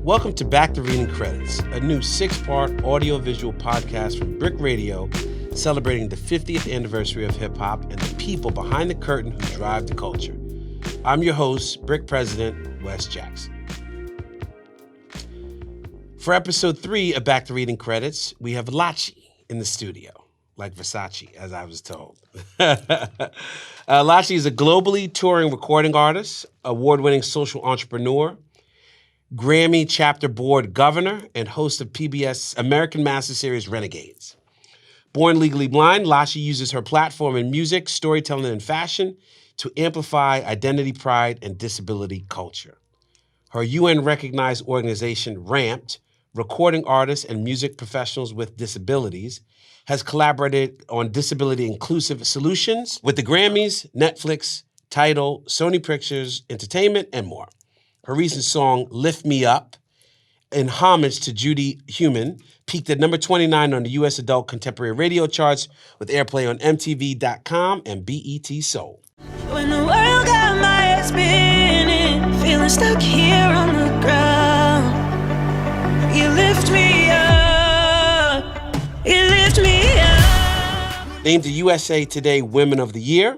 Welcome to Back to Reading Credits, a new 6-part audiovisual podcast from BRIC Radio celebrating the 50th anniversary of hip-hop and the people behind the curtain who drive the culture. I'm your host, BRIC President Wes Jackson. For episode 3 of Back to Reading Credits, we have Lachi in the studio, like Versace, as I was told. Lachi is a globally touring recording artist, award-winning social entrepreneur, Grammy Chapter Board Governor, and host of PBS American Masters series Renegades. Born legally blind, Lachi uses her platform in music, storytelling, and fashion to amplify identity, pride, and disability culture. Her UN-recognized organization, RAMPed, Recording Artists and Music Professionals with Disabilities, has collaborated on disability-inclusive solutions with the Grammys, Netflix, Tidal, SONY Pictures Entertainment, and more. Her recent song, Lift Me Up, in homage to Judy Heumann, peaked at number 29 on the U.S. adult contemporary radio charts with airplay on MTV.com and BETSoul. When the world got my head spinning, feeling stuck here on the ground, you lift me up, you lift me up. Named the USA Today Women of the Year,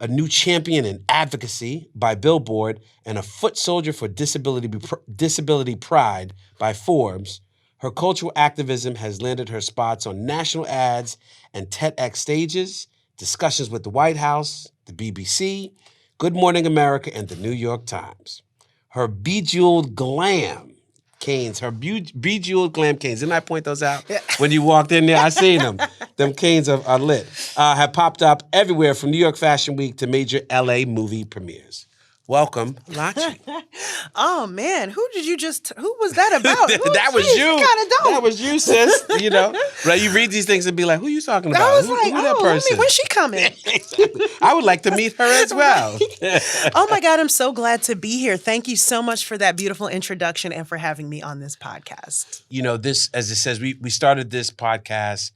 a new champion in advocacy by Billboard, and a foot soldier for disability pride by Forbes, her cultural activism has landed her spots on national ads and TEDx stages, discussions with the White House, the BBC, Good Morning America, and the New York Times. Her bejeweled glam canes, bejeweled glam canes, didn't I point those out? Yeah. When you walked in there, I seen them. Them canes are lit. Have popped up everywhere from New York Fashion Week to major LA movie premieres. Welcome, Lachi. Oh man, who was that about? That was you. That was you, sis. You know, right? You read these things and be like, who are you talking about? I was who that person? When's she coming? Exactly. I would like to meet her as well. Oh my God, I'm so glad to be here. Thank you so much for that beautiful introduction and for having me on this podcast. You know, this, as it says, we started this podcast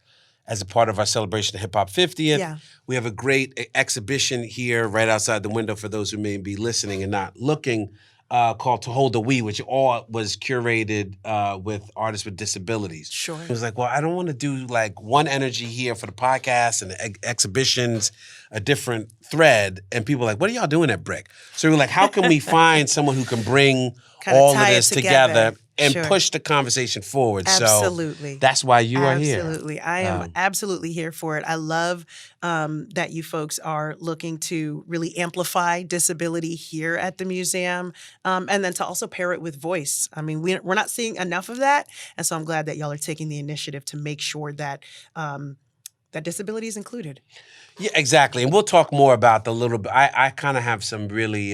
as a part of our celebration of Hip Hop 50th. Yeah. We have a great exhibition here right outside the window for those who may be listening and not looking, called To Hold the We, which all was curated with artists with disabilities. Sure. It was like, well, I don't want to do like one energy here for the podcast and the exhibitions, a different thread. And people were like, what are y'all doing at BRIC? So we were like, how can we find someone who can bring all of this together and push the conversation forward? Absolutely. So that's why you are here. Absolutely. I am absolutely here for it. I love that you folks are looking to really amplify disability here at the museum, and then to also pair it with voice. I mean, we're not seeing enough of that, and so I'm glad that y'all are taking the initiative to make sure that that disability is included. Yeah, exactly. And we'll talk more about the little bit. I kind of have some really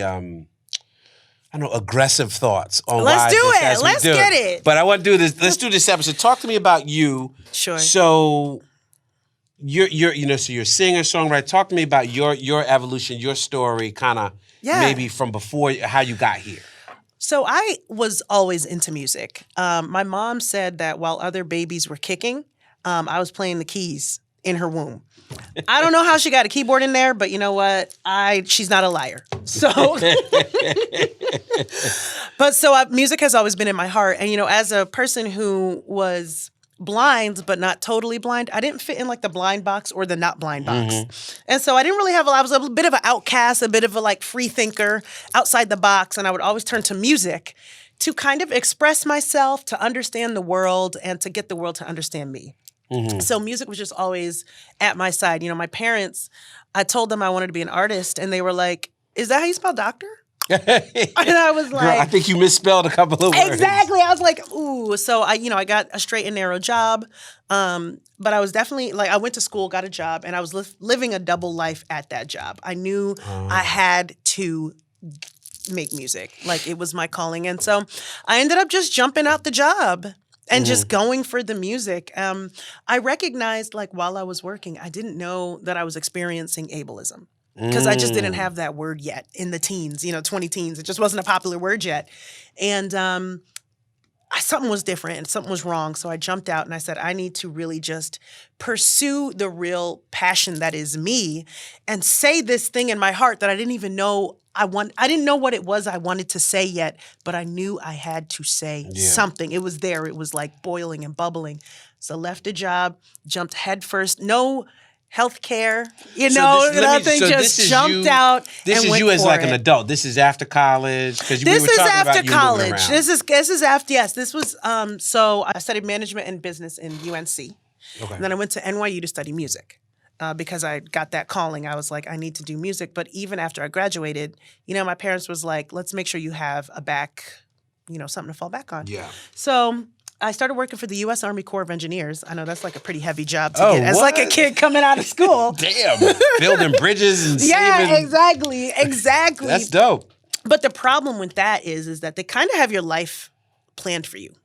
aggressive thoughts on Let's why do this it. as we Let's do get it. But I want to do this. Let's do this episode. Talk to me about you. Sure. So you're a singer, songwriter. Talk to me about your evolution, your story, kind of maybe from before, how you got here. So I was always into music. My mom said that while other babies were kicking, I was playing the keys in her womb. I don't know how she got a keyboard in there, but you know what? She's not a liar. So, music has always been in my heart. And, as a person who was blind, but not totally blind, I didn't fit in like the blind box or the not blind box. Mm-hmm. And so I didn't really I was a bit of an outcast, a bit of a free thinker outside the box. And I would always turn to music to kind of express myself, to understand the world, and to get the world to understand me. Mm-hmm. So music was just always at my side. My parents, I told them I wanted to be an artist, and they were like, is that how you spell doctor? And I was like... Girl, I think you misspelled a couple of words. Exactly. I was like, ooh. So I got a straight and narrow job, but I was definitely, I went to school, got a job, and I was living a double life at that job. I knew I had to make music. It was my calling. And so I ended up just jumping out the job and just going for the music. I recognized, while I was working, I didn't know that I was experiencing ableism because I just didn't have that word yet in the teens, 20 teens. It just wasn't a popular word yet. And something was different and something was wrong. So I jumped out and I said, I need to really just pursue the real passion that is me and say this thing in my heart that I didn't even know I didn't know what it was I wanted to say yet, but I knew I had to say something. It was there. It was like boiling and bubbling. So left a job, jumped headfirst. No healthcare, nothing. Just jumped out. This is you as like an adult. This is after college because we were talking about you moving around. This is after. Yes, this was. So I studied management and business in UNC, and then I went to NYU to study music. Because I got that calling, I was like, I need to do music. But even after I graduated, my parents was like, let's make sure you have a back, something to fall back on. Yeah. So I started working for the U.S. Army Corps of Engineers. I know that's like a pretty heavy job to get as like a kid coming out of school. Damn, building bridges and saving. Exactly. That's dope. But the problem with that is that they kind of have your life planned for you.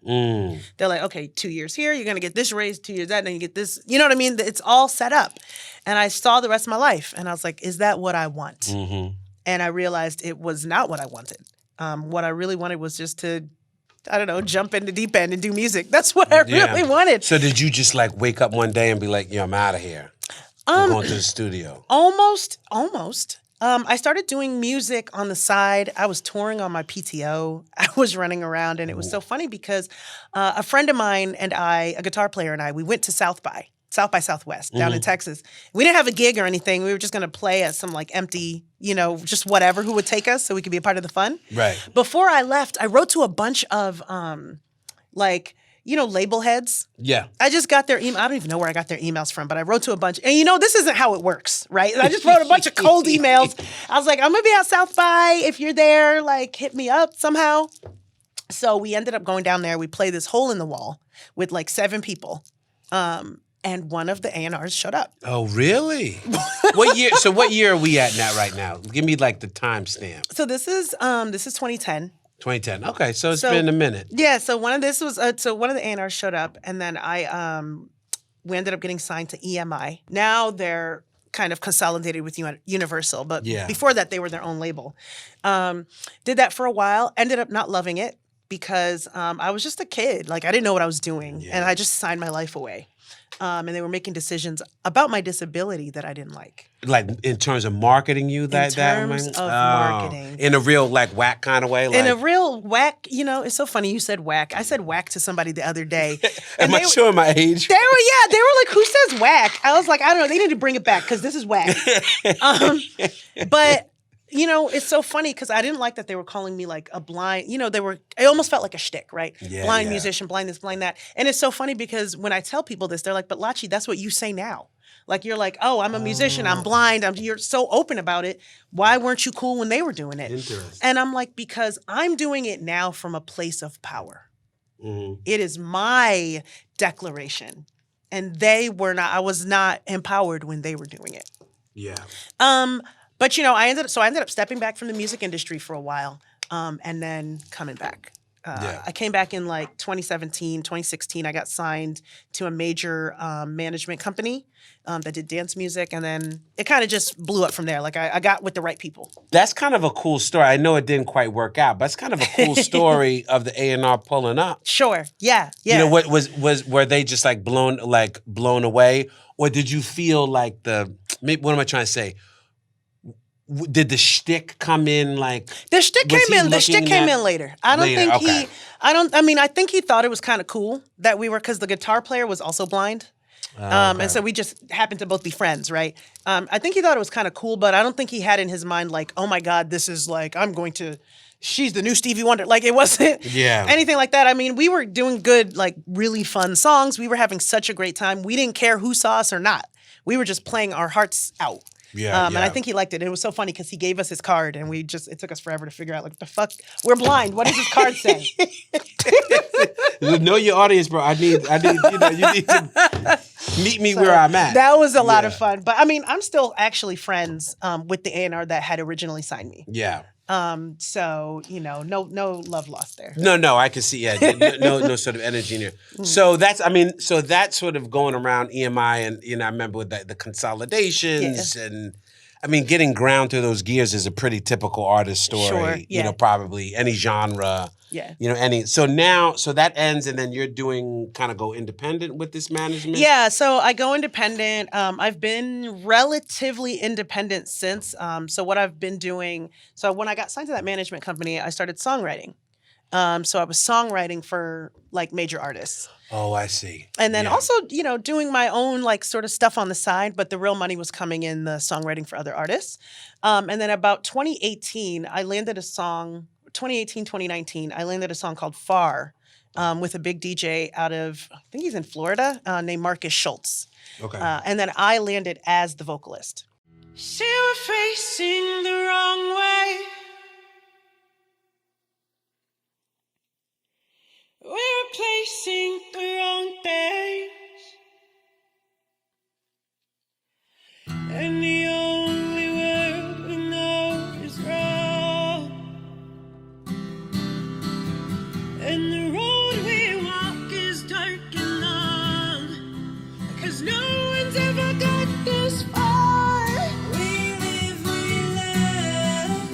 They're like, okay, 2 years here, you're going to get this raise, 2 years that, and then you get this. You know what I mean? It's all set up. And I saw the rest of my life, and I was like, is that what I want? Mm-hmm. And I realized it was not what I wanted. What I really wanted was just to, I don't know, jump in the deep end and do music. That's what I really wanted. So did you just like wake up one day and be like, I'm out of here. I'm going to the studio. Almost. I started doing music on the side. I was touring on my PTO. I was running around, and it was so funny because a friend of mine and I, a guitar player and I, we went to South by Southwest down in Texas. We didn't have a gig or anything. We were just going to play at some like empty, just whatever, who would take us so we could be a part of the fun. Right. Before I left, I wrote to a bunch of label heads. Yeah. I just got their email. I don't even know where I got their emails from, but I wrote to a bunch. And this isn't how it works, right? I just wrote a bunch of cold emails. I was like, I'm going to be at South by. If you're there, like, hit me up somehow. So we ended up going down there. We played this hole in the wall with like 7 people. And one of the A&Rs showed up. Oh, really? What year? So what year are we at right now? Give me like the timestamp. So this is 2010. 2010. Okay, so it's been a minute. Yeah, so one of the A&Rs showed up, and then we ended up getting signed to EMI. Now they're kind of consolidated with Universal, but before that they were their own label. Did that for a while, ended up not loving it because I was just a kid. Like I didn't know what I was doing, and I just signed my life away. And they were making decisions about my disability that I didn't like. Like in terms of marketing you? Marketing. In a real like whack kind of way? In a real whack, it's so funny you said whack. I said whack to somebody the other day. Am I showing my age? They were like, who says whack? I was like, I don't know. They need to bring it back because this is whack. But... it's so funny because I didn't like that they were calling me like a blind, it almost felt like a shtick, right? Blind musician, blind this, blind that. And it's so funny because when I tell people this, they're like, but Lachi, that's what you say now. Like, you're like, oh, I'm a musician, I'm blind, you're so open about it. Why weren't you cool when they were doing it? Interesting. And I'm like, because I'm doing it now from a place of power. Mm-hmm. It is my declaration. And I was not empowered when they were doing it. Yeah. But I ended up stepping back from the music industry for a while, and then coming back. I came back in like 2017, 2016. I got signed to a major management company that did dance music, and then it kind of just blew up from there. Like I got with the right people. That's kind of a cool story. I know it didn't quite work out, but it's kind of a cool story of the A&R pulling up. Sure. Yeah. What were they just like blown away, or did you feel like what am I trying to say? Did the shtick come in like the shtick came in? The shtick came in later. I think he thought it was kind of cool that we were, because the guitar player was also blind, and so we just happened to both be friends, right? I think he thought it was kind of cool, but I don't think he had in his mind like, oh my God, this is like she's the new Stevie Wonder. Like it wasn't anything like that. I mean, we were doing good, like really fun songs. We were having such a great time. We didn't care who saw us or not. We were just playing our hearts out. And I think he liked it. It was so funny because he gave us his card, and it took us forever to figure out, like, what the fuck? We're blind. What does his card say? Know your audience, bro. you need to meet me where I'm at. That was a lot of fun. But I mean, I'm still actually friends with the A&R that had originally signed me. Yeah. So, no love lost there. No, I can see, no sort of energy in here. So that's sort of going around EMI, and, I remember with the consolidations and, I mean, getting ground through those gears is a pretty typical artist story. Sure, You know, probably any genre. Yeah. You know, so that ends, and then you're doing kind of go independent with this management? Yeah, so I go independent. I've been relatively independent since. So what I've been doing, so when I got signed to that management company, I started songwriting. So I was songwriting for like major artists. Oh, I see. And then also, you know, doing my own like sort of stuff on the side, but the real money was coming in the songwriting for other artists. And then about 2018, I landed a song, 2018, 2019, I landed a song called Far with a big DJ out of, I think he's in Florida, named Marcus Schultz. Okay. And then I landed as the vocalist. See, we're facing the wrong way. We're replacing the wrong things. And the only word we know is wrong. And the road we walk is dark and long. 'Cause no one's ever got this far. We live, we love.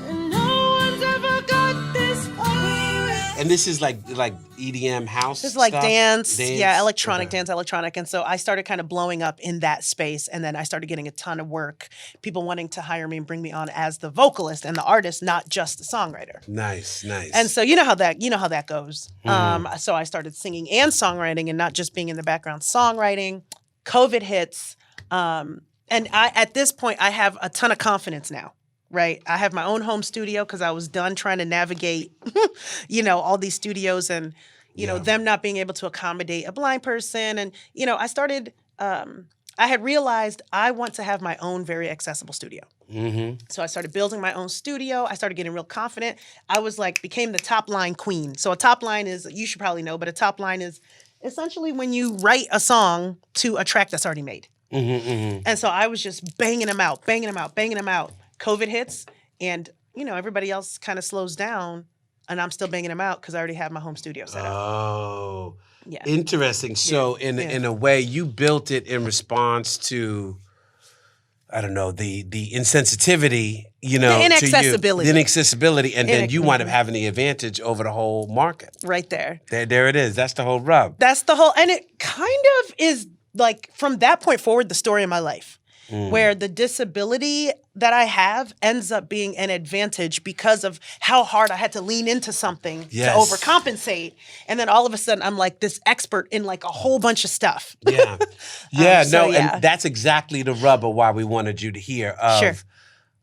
And no one's ever got this far. And this is like EDM house It's like stuff? dance, yeah, electronic, Okay. dance, electronic. And so I started kind of blowing up in that space. And then I started getting a ton of work, people wanting to hire me and bring me on as the vocalist and the artist, not just the songwriter. Nice. And so you know how that goes. So I started singing and songwriting and not just being in the background songwriting. COVID hits. And at this point, I have a ton of confidence now. Right. I have my own home studio because I was done trying to navigate, you know, all these studios and, you know, them not being able to accommodate a blind person. And, you know, I started, I had realized I want to have my own very accessible studio. Mm-hmm. So I started building my own studio. I started getting real confident. I was like, became the top line queen. So a top line is, you should probably know, but a top line is essentially when you write a song to a track that's already made. Mm-hmm, mm-hmm. And so I was just banging them out. COVID hits, and you know everybody else kind of slows down, and I'm still banging them out because I already have my home studio set up. Oh, yeah, interesting. So in a way, you built it in response to, I don't know, the insensitivity, you know, the inaccessibility, to you, the inaccessibility, and then you wind up having the advantage over the whole market. Right there. There it is. That's the whole rub. That's the whole, and it kind of is like from that point forward, the story of my life. Where the disability that I have ends up being an advantage because of how hard I had to lean into something to overcompensate. And then all of a sudden, I'm like this expert in like a whole bunch of stuff. Yeah. And that's exactly the rub of why we wanted you to hear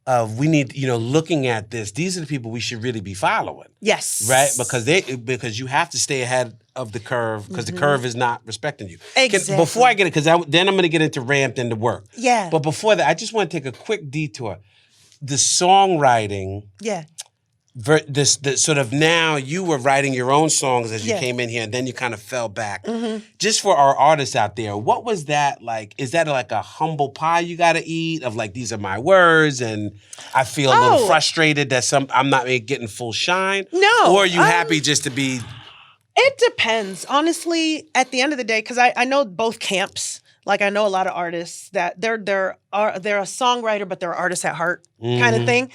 of we need, you know, looking at this, these are the people we should really be following. Yes. Right? Because you have to stay ahead of the curve because the curve is not respecting you. Exactly. Before I get it, because then I'm going to get into ramped into work. Yeah. But before that, I just want to take a quick detour. The songwriting, this sort of now you were writing your own songs as you came in here, and then you kind of fell back. Just for our artists out there, what was that like? Is that like a humble pie you got to eat of like, these are my words, and I feel a little frustrated that I'm not getting full shine? No. Or are you happy just to be... It depends. Honestly, at the end of the day, because I know both camps. Like I know a lot of artists that they're a songwriter, but they're artists at heart kind of thing.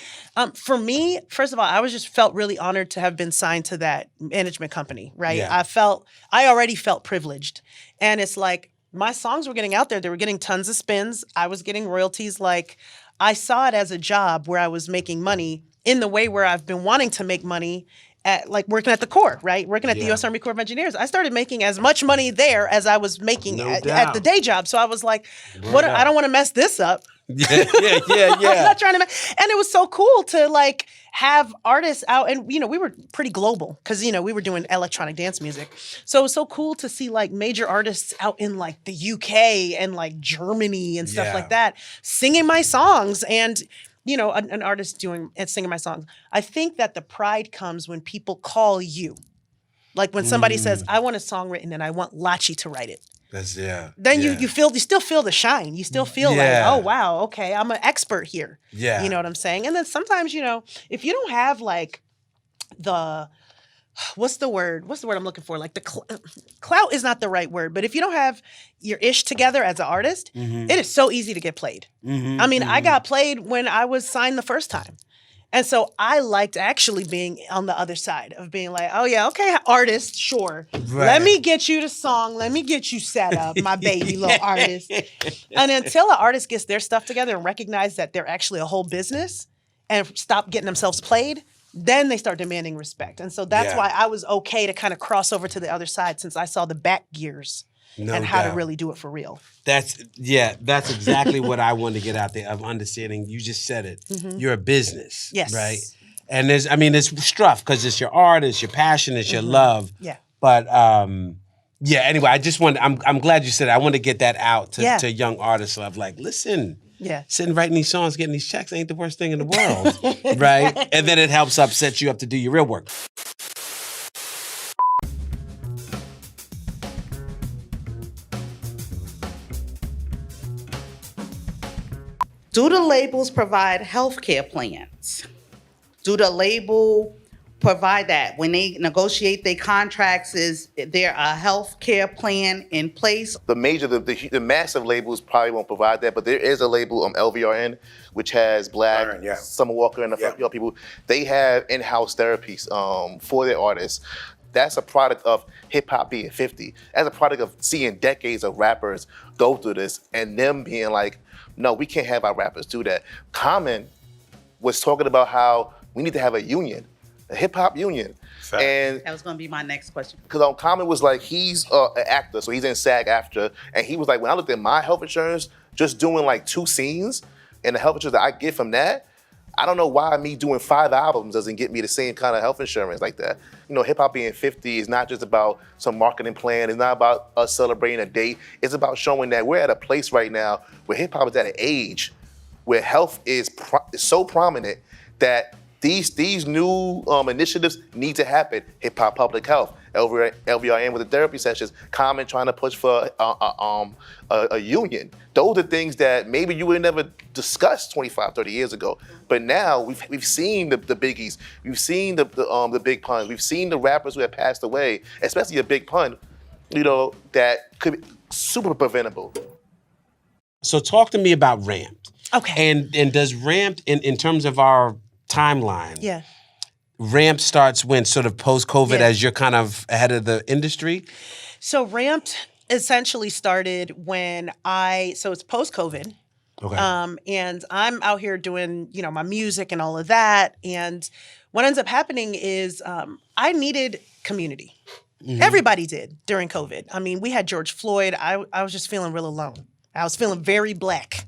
For me, first of all, I felt really honored to have been signed to that management company, right? Yeah. I already felt privileged. And it's like my songs were getting out there. They were getting tons of spins. I was getting royalties. Like I saw it as a job where I was making money in the way where I've been wanting to make money at like working at the Corps, right? Working at the U.S. Army Corps of Engineers. I started making as much money there as I was making at the day job. So I was like, I don't want to mess this up. Yeah. I'm not trying to mess. And it was so cool to like have artists out. And, you know, we were pretty global because, you know, we were doing electronic dance music. So it was so cool to see like major artists out in like the UK and like Germany and stuff like that, singing my songs and, you know, an artist doing and singing my songs. I think that the pride comes when people call you. Like when somebody says, I want a song written and I want Lachi to write it. Then you still feel the shine. You still feel like, oh wow, okay, I'm an expert here. Yeah. You know what I'm saying? And then sometimes, you know, if you don't have like the what's the word? What's the word I'm looking for? Like clout is not the right word, but if you don't have your ish together as an artist, it is so easy to get played. I mean, I got played when I was signed the first time. And so I liked actually being on the other side of being like, oh yeah, okay, artist, sure. Right. Let me get you the song. Let me get you set up, my baby little artist. And until an artist gets their stuff together and recognize that they're actually a whole business and stop getting themselves played, then they start demanding respect. And so that's why I was okay to kind of cross over to the other side, since I saw the back gears and how to really do it for real. That's exactly what I wanted to get out there of understanding. You just said it. You're a business, right? And there's struff because it's your art, it's your passion, it's your love. Yeah. But anyway, I just wanted. I'm glad you said it. I want to get that out to young artists of like, listen. Yeah. Sitting writing these songs, getting these checks ain't the worst thing in the world, right? And then it helps set you up to do your real work. Do the labels provide healthcare plans? Do the label provide that when they negotiate their contracts? Is there a healthcare plan in place? The massive labels probably won't provide that, but there is a label, LVRN, which has Black, Summer Walker, and a few people. They have in-house therapies for their artists. That's a product of hip hop being 50. That's a product of seeing decades of rappers go through this and them being like, no, we can't have our rappers do that. Common was talking about how we need to have a union, a hip hop union. Fact. And that was gonna be my next question. Because Common was like, he's an actor, so he's in SAG-AFTRA, and he was like, when I looked at my health insurance, just doing like 2 scenes, and the health insurance that I get from that, I don't know why me doing 5 albums doesn't get me the same kind of health insurance like that. You know, hip hop being 50 is not just about some marketing plan. It's not about us celebrating a date. It's about showing that we're at a place right now where hip hop is at an age where health is so prominent that these new initiatives need to happen. Hip hop public health, LVRN with the therapy sessions, Common trying to push for a union. Those are things that maybe you would have never discussed 25, 30 years ago. But now we've seen the biggies, we've seen the big puns, we've seen the rappers who have passed away, especially a big pun, you know, that could be super preventable. So talk to me about Ramped. Okay. And does Ramped, in terms of our timeline, Ramped starts when sort of post-COVID as you're kind of ahead of the industry? So Ramped essentially started when so it's post-COVID. Okay. And I'm out here doing, you know, my music and all of that. And what ends up happening is I needed community. Everybody did during COVID. I mean, we had George Floyd. I was just feeling real alone. I was feeling very Black.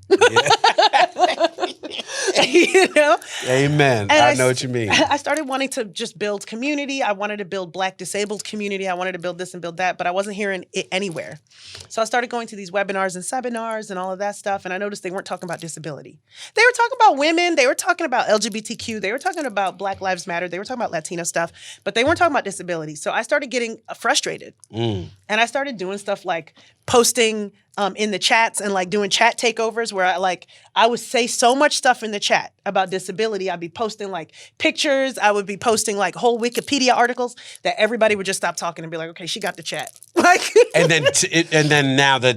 You know? Amen. And I know what you mean. I started wanting to just build community. I wanted to build Black disabled community. I wanted to build this and build that, but I wasn't hearing it anywhere. So I started going to these webinars and seminars and all of that stuff, and I noticed they weren't talking about disability. They were talking about women. They were talking about LGBTQ. They were talking about Black Lives Matter. They were talking about Latino stuff, but they weren't talking about disability. So I started getting frustrated. And I started doing stuff like posting in the chats and like doing chat takeovers where I would say so much stuff in the chat about disability. I'd be posting like pictures. I would be posting like whole Wikipedia articles that everybody would just stop talking and be like, okay, she got the chat. and then now the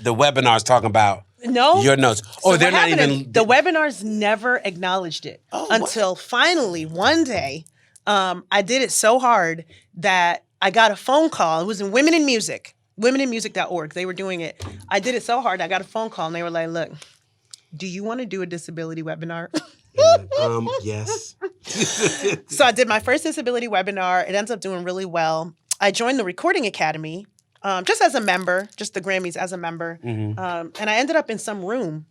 webinar's talking about your notes. So they're not even. The webinars never acknowledged it until finally one day, I did it so hard that I got a phone call. It was in Women in Music. womeninmusic.org. They were doing it. I did it so hard. I got a phone call and they were like, look, do you want to do a disability webinar? Yes. So I did my first disability webinar. It ends up doing really well. I joined the Recording Academy just as a member, just the Grammys as a member. And I ended up in some room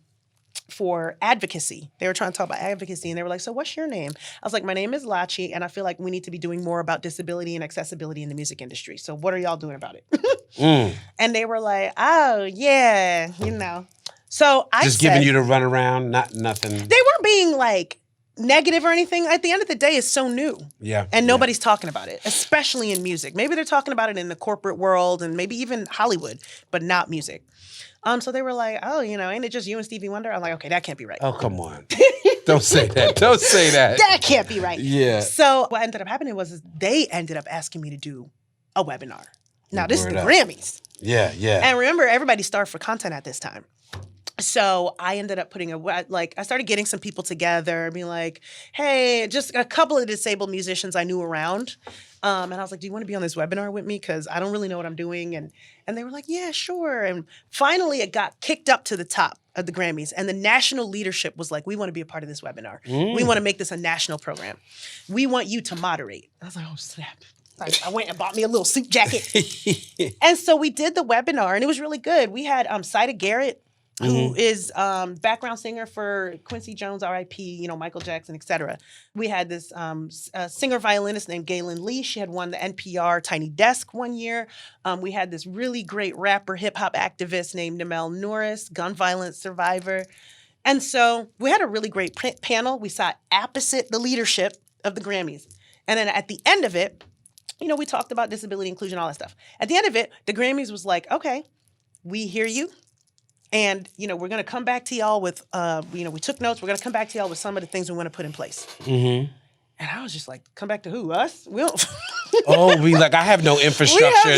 for advocacy. They were trying to talk about advocacy and they were like, so what's your name? I was like, my name is Lachi and I feel like we need to be doing more about disability and accessibility in the music industry. So what are y'all doing about it? And they were like, oh yeah, you know. So I just giving you to run around, nothing. They weren't being like negative or anything. At the end of the day, it's so new. Yeah. And nobody's talking about it, especially in music. Maybe they're talking about it in the corporate world and maybe even Hollywood, but not music. So they were like, oh, you know, ain't it just you and Stevie Wonder? I'm like, okay, that can't be right. Oh, come on. Don't say that. Don't say that. That can't be right. Yeah. So what ended up happening was they ended up asking me to do a webinar. Now, this is the Grammys. Yeah, yeah. And remember, everybody starved for content at this time. So I ended up putting I started getting some people together and being like, hey, just a couple of disabled musicians I knew around. And I was like, do you want to be on this webinar with me? Because I don't really know what I'm doing. And they were like, yeah, sure. And finally, it got kicked up to the top of the Grammys. And the national leadership was like, we want to be a part of this webinar. We want to make this a national program. We want you to moderate. I was like, oh, snap. I went and bought me a little suit jacket. And so we did the webinar, and it was really good. We had Sida Garrett, who is background singer for Quincy Jones, R.I.P., Michael Jackson, etc. We had this singer-violinist named Galen Lee. She had won the NPR Tiny Desk one year. We had this really great rapper, hip-hop activist named Namel Norris, gun violence survivor. And so we had a really great panel. We sat opposite the leadership of the Grammys. And then at the end of it, we talked about disability inclusion, all that stuff. At the end of it, the Grammys was like, okay, we hear you. And, we're going to come back to y'all with, we took notes. We're going to come back to y'all with some of the things we want to put in place. Mm-hmm. And I was just like, come back to who? Us? We don't. I have no infrastructure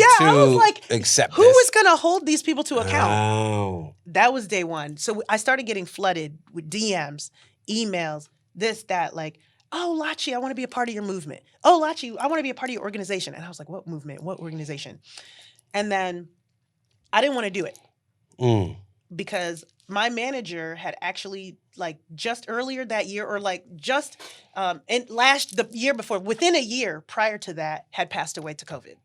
accept who this. is going to hold these people to account? Oh. That was day one. So I started getting flooded with DMs, emails, this, that, like, oh, Lachi, I want to be a part of your movement. Oh, Lachi, I want to be a part of your organization. And I was like, what movement? What organization? And then I didn't want to do it. Because my manager had actually, just earlier that year, or the year before, within a year prior to that, had passed away to COVID.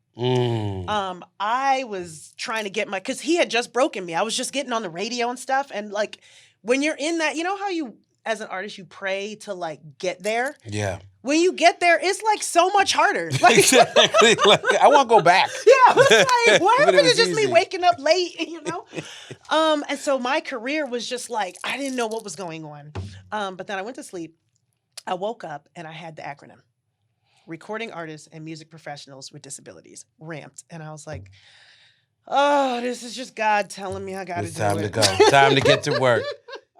I was trying to get because he had just broken me. I was just getting on the radio and stuff. And when you're in that, how you, as an artist, you pray to get there. Yeah. When you get there, it's so much harder. Exactly. I want to go back. Yeah. It's what happened to just easy. Me waking up late, And so my career was just I didn't know what was going on. But then I went to sleep. I woke up and I had the acronym. Recording Artists and Music Professionals with Disabilities, RAMPed. And I was like, oh, this is just God telling me I got to do it. It's time to go. Time to get to work.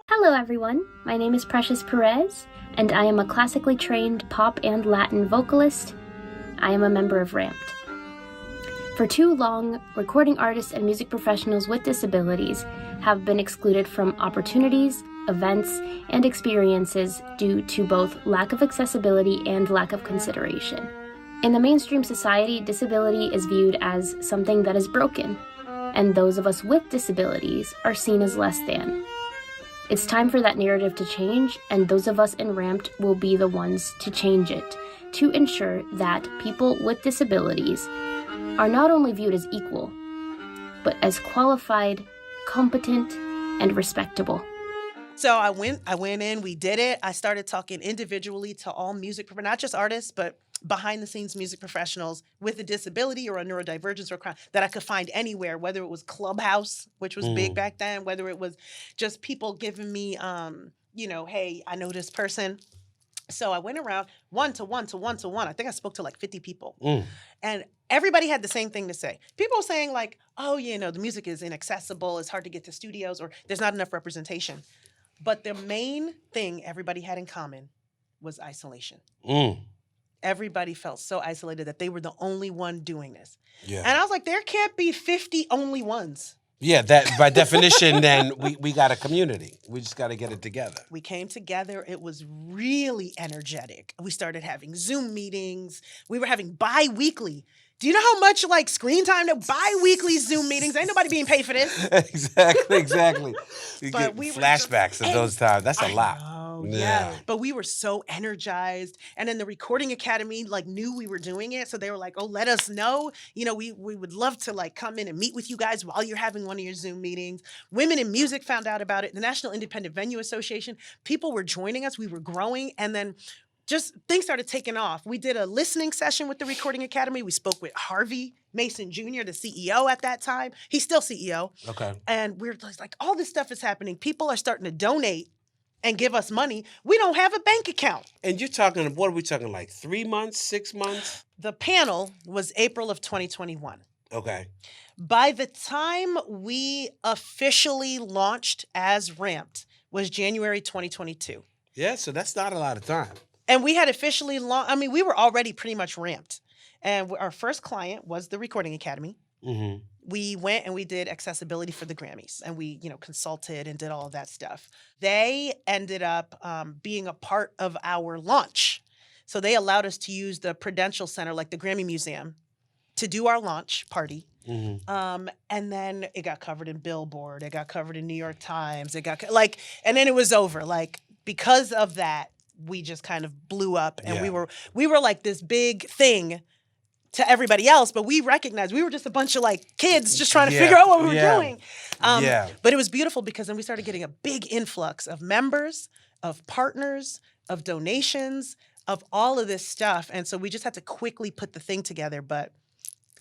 Hello everyone, my name is Precious Perez, and I am a classically trained pop and Latin vocalist. I am a member of RAMPed. For too long, recording artists and music professionals with disabilities have been excluded from opportunities, events, and experiences due to both lack of accessibility and lack of consideration. In the mainstream society, disability is viewed as something that is broken, and those of us with disabilities are seen as less than. It's time for that narrative to change, and those of us in RAMPed will be the ones to change it, to ensure that people with disabilities are not only viewed as equal, but as qualified, competent, and respectable. So I went in, we did it. I started talking individually to all not just artists, but behind the scenes music professionals with a disability or a neurodivergence or crime that I could find anywhere, whether it was Clubhouse, which was big back then, whether it was just people giving me, hey, I know this person. So I went around one to one. I think I spoke to 50 people. And everybody had the same thing to say. People were saying the music is inaccessible. It's hard to get to studios, or there's not enough representation. But the main thing everybody had in common was isolation. Everybody felt so isolated that they were the only one doing this. Yeah. And I was like, there can't be 50 only ones. Yeah, that by definition, then we got a community. We just got to get it together. We came together. It was really energetic. We started having Zoom meetings. We were having bi-weekly. Do you know how much screen time to bi-weekly Zoom meetings? Ain't nobody being paid for this. Exactly. You get flashbacks of those times. That's a lot. Yeah. But we were so energized. And then the Recording Academy knew we were doing it. So they were like, oh, let us know. We would love to come in and meet with you guys while you're having one of your Zoom meetings. Women in Music found out about it. The National Independent Venue Association, people were joining us. We were growing. And then just things started taking off. We did a listening session with the Recording Academy. We spoke with Harvey Mason Jr., the CEO at that time. He's still CEO. Okay. And we're all this stuff is happening. People are starting to donate and give us money. We don't have a bank account. And you're talking, what are we talking, 3 months, 6 months? The panel was April of 2021. Okay. By the time we officially launched as RAMPed was January 2022. Yeah, so that's not a lot of time. And we had officially we were already pretty much ramped. And our first client was the Recording Academy. Mm-hmm. We went and we did accessibility for the Grammys, and we, consulted and did all of that stuff. They ended up being a part of our launch. So they allowed us to use the Prudential Center, like the Grammy Museum, to do our launch party. Mm-hmm. And then it got covered in Billboard. It got covered in New York Times. It got and then it was over. Like, because of that, we just kind of blew up, and we were like this big thing to everybody else, but we recognized we were just a bunch of like kids just trying to figure out what we were doing. But it was beautiful because then we started getting a big influx of members, of partners, of donations, of all of this stuff. And so we just had to quickly put the thing together. But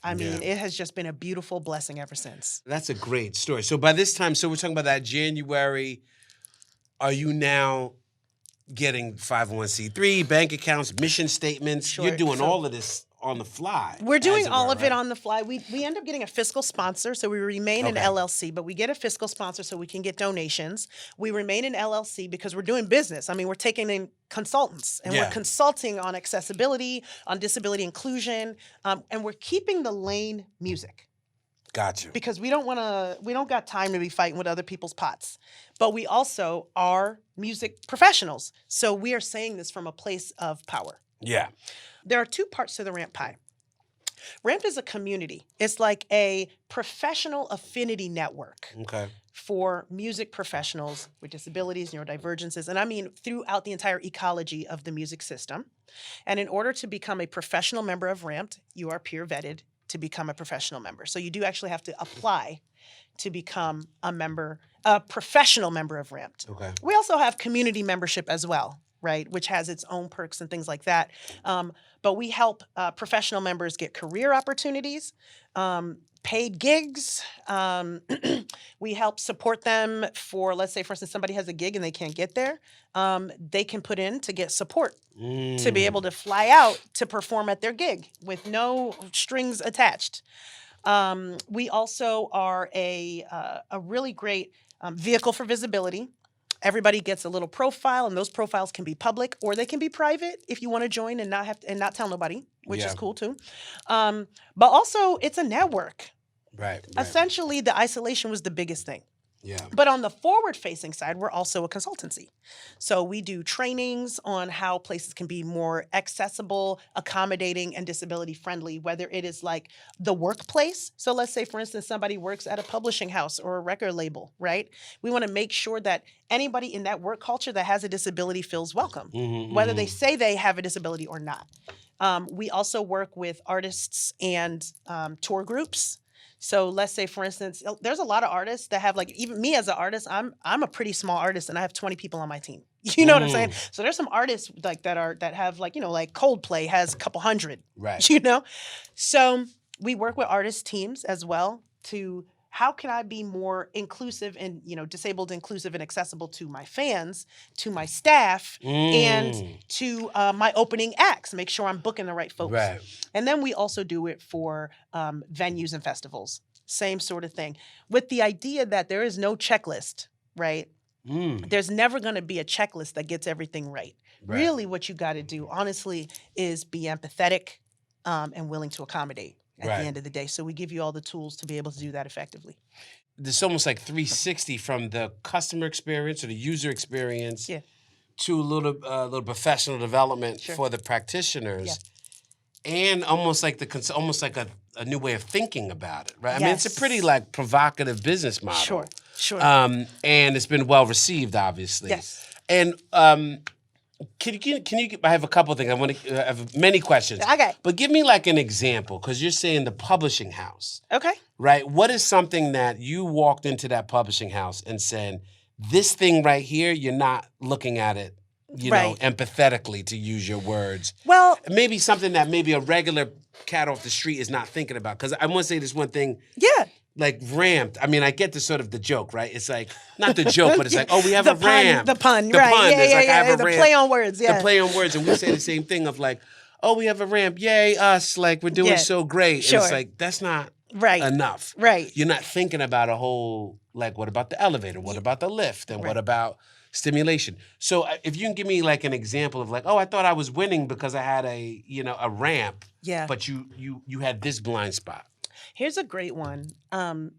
I mean, it has just been a beautiful blessing ever since. That's a great story. So by this time, we're talking about that January, are you now getting 501c3, bank accounts, mission statements? Sure. You're doing all of this on the fly. We're doing all of it on the fly. We end up getting a fiscal sponsor, so we remain an LLC, but we get a fiscal sponsor so we can get donations. We remain an LLC because we're doing business. I mean, we're taking in consultants, and we're consulting on accessibility, on disability inclusion, and we're keeping the lane music. Gotcha. Because we don't got time to be fighting with other people's pots. But we also are music professionals. So we are saying this from a place of power. Yeah. There are two parts to the Ramp Pie. Ramp is a community. It's like a professional affinity network for music professionals with disabilities, neurodivergences, and I mean throughout the entire ecology of the music system. And in order to become a professional member of Ramp, you are peer vetted to become a professional member. So you do actually have to apply to become a professional member of Ramp. Okay. We also have community membership as well, right, which has its own perks and things like that. But we help professional members get career opportunities, paid gigs. We help support them for, let's say, for instance, somebody has a gig and they can't get there. They can put in to get support to be able to fly out to perform at their gig with no strings attached. We also are a really great vehicle for visibility. Everybody gets a little profile, and those profiles can be public or they can be private if you want to join and not tell nobody, which is cool too. But also, it's a network. Right. Essentially, the isolation was the biggest thing. Yeah. But on the forward-facing side, we're also a consultancy. So we do trainings on how places can be more accessible, accommodating, and disability-friendly, whether it is like the workplace. So let's say, for instance, somebody works at a publishing house or a record label, right? We want to make sure that anybody in that work culture that has a disability feels welcome, whether they say they have a disability or not. We also work with artists and tour groups. So let's say, for instance, there's a lot of artists that have, like, even me as an artist, I'm a pretty small artist and I have 20 people on my team. You know what I'm saying? So there's some artists like that have like, like Coldplay has a couple hundred. Right. So we work with artist teams as well to how can I be more inclusive and, disabled, inclusive, and accessible to my fans, to my staff, and to my opening acts, make sure I'm booking the right folks. Right. And then we also do it for venues and festivals. Same sort of thing. With the idea that there is no checklist, right? There's never going to be a checklist that gets everything right. Really what you got to do, honestly, is be empathetic and willing to accommodate at the end of the day. So we give you all the tools to be able to do that effectively. There's almost like 360 from the customer experience or the user experience to a little professional development for the practitioners. And almost like a new way of thinking about it, right? I mean, it's a pretty like provocative business model. Sure. And it's been well received, obviously. Yes. And can you? I have a couple of things. I have many questions. Okay. But give me like an example, because you're saying the publishing house. Okay. Right. What is something that you walked into that publishing house and said, this thing right here, you're not looking at it, empathetically, to use your words. Well, maybe something that maybe a regular cat off the street is not thinking about. Because I want to say this one thing. Yeah. Like ramped. I mean, I get the sort of the joke, right? It's like, not the joke, but it's like, oh, we have a ramp. The pun, right. Yeah, it's like, I have a the ramp. play on words, The play on words. And we say the same thing of like, oh, we have a ramp. Yay, us. Like, we're doing so great. Sure. And it's like, that's not enough. Right. You're not thinking about a whole, like, what about the elevator? What about the lift? And what about, stimulation. So if you can give me like an example of like, oh, I thought I was winning because I had a ramp, Yeah. but you had this blind spot. Here's a great one.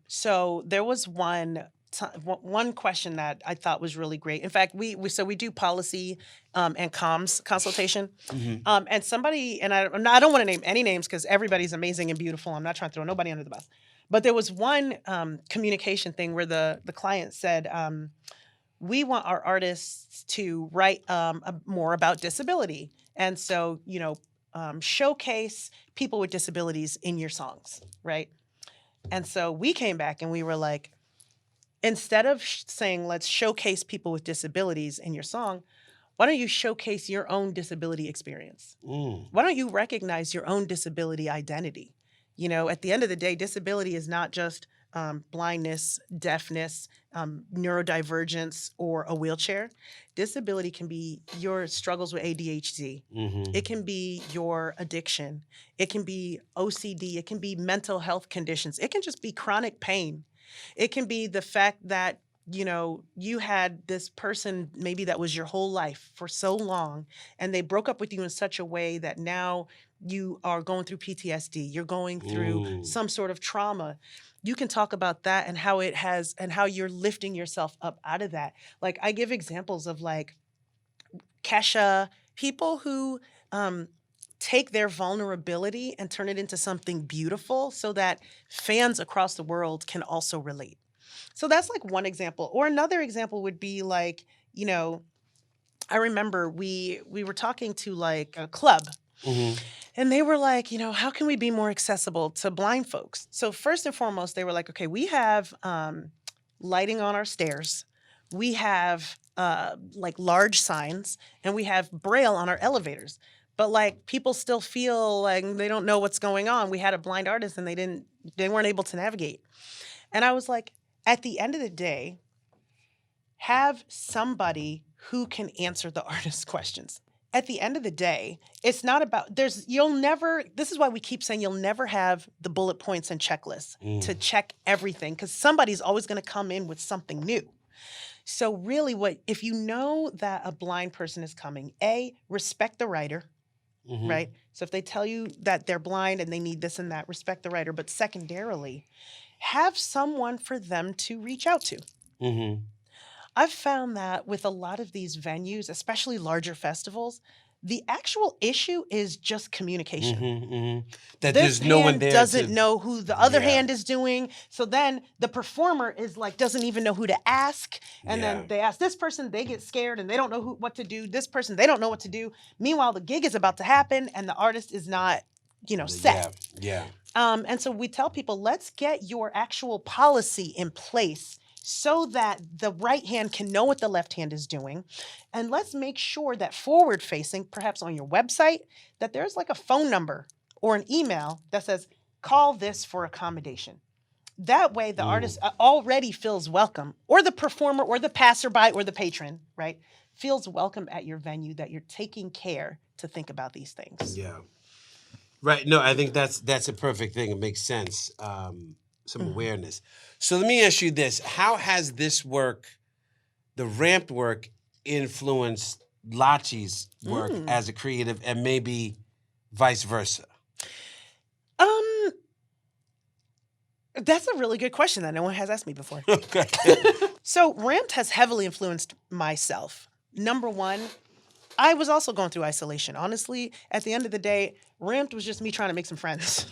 So there was one question that I thought was really great. In fact, we do policy and comms consultation. And somebody, and I don't want to name any names because everybody's amazing and beautiful. I'm not trying to throw nobody under the bus. But there was one communication thing where the client said, we want our artists to write more about disability. And so, showcase people with disabilities in your songs, right? And so we came back and we were like, instead of saying, let's showcase people with disabilities in your song, why don't you showcase your own disability experience? Why don't you recognize your own disability identity? At the end of the day, disability is not just blindness, deafness, neurodivergence, or a wheelchair. Disability can be your struggles with ADHD. It can be your addiction. It can be OCD. It can be mental health conditions. It can just be chronic pain. It can be the fact that, you had this person maybe that was your whole life for so long, and they broke up with you in such a way that now you are going through PTSD. You're going through some sort of trauma. You can talk about that and how you're lifting yourself up out of that. Like, I give examples of like Kesha, people who take their vulnerability and turn it into something beautiful so that fans across the world can also relate. So that's like one example. Or another example would be like, I remember we were talking to like a club. And they were like, how can we be more accessible to blind folks? So first and foremost, they were like, okay, we have lighting on our stairs. We have like large signs, and we have Braille on our elevators. But like people still feel like they don't know what's going on. We had a blind artist and they weren't able to navigate. And I was like, at the end of the day, have somebody who can answer the artist's questions. At the end of the day, it's not about, this is why we keep saying you'll never have the bullet points and checklists to check everything, because somebody's always going to come in with something new. So really if you know that a blind person is coming, respect the writer, right? So if they tell you that they're blind and they need this and that, respect the writer. But secondarily, have someone for them to reach out to. I've found that with a lot of these venues, especially larger festivals, the actual issue is just communication. That this there's no one hand there doesn't know who the other hand is doing. So then the performer is like, doesn't even know who to ask. And then they ask this person, they get scared and they don't know what to do. This person, they don't know what to do. Meanwhile, the gig is about to happen and the artist is not, set. And so we tell people, let's get your actual policy in place so that the right hand can know what the left hand is doing. And let's make sure that forward facing, perhaps on your website, that there's like a phone number or an email that says, call this for accommodation. That way the artist already feels welcome, or the performer or the passerby or the patron, right, feels welcome at your venue, that you're taking care to think about these things. Yeah. Right. No, I think that's a perfect thing. It makes sense. Some awareness. So let me ask you this. How has this work, the ramped work, influenced Lachi's work as a creative, and maybe vice versa? That's a really good question that no one has asked me before. Okay. So ramped has heavily influenced myself. Number one, I was also going through isolation. Honestly, at the end of the day, ramped was just me trying to make some friends.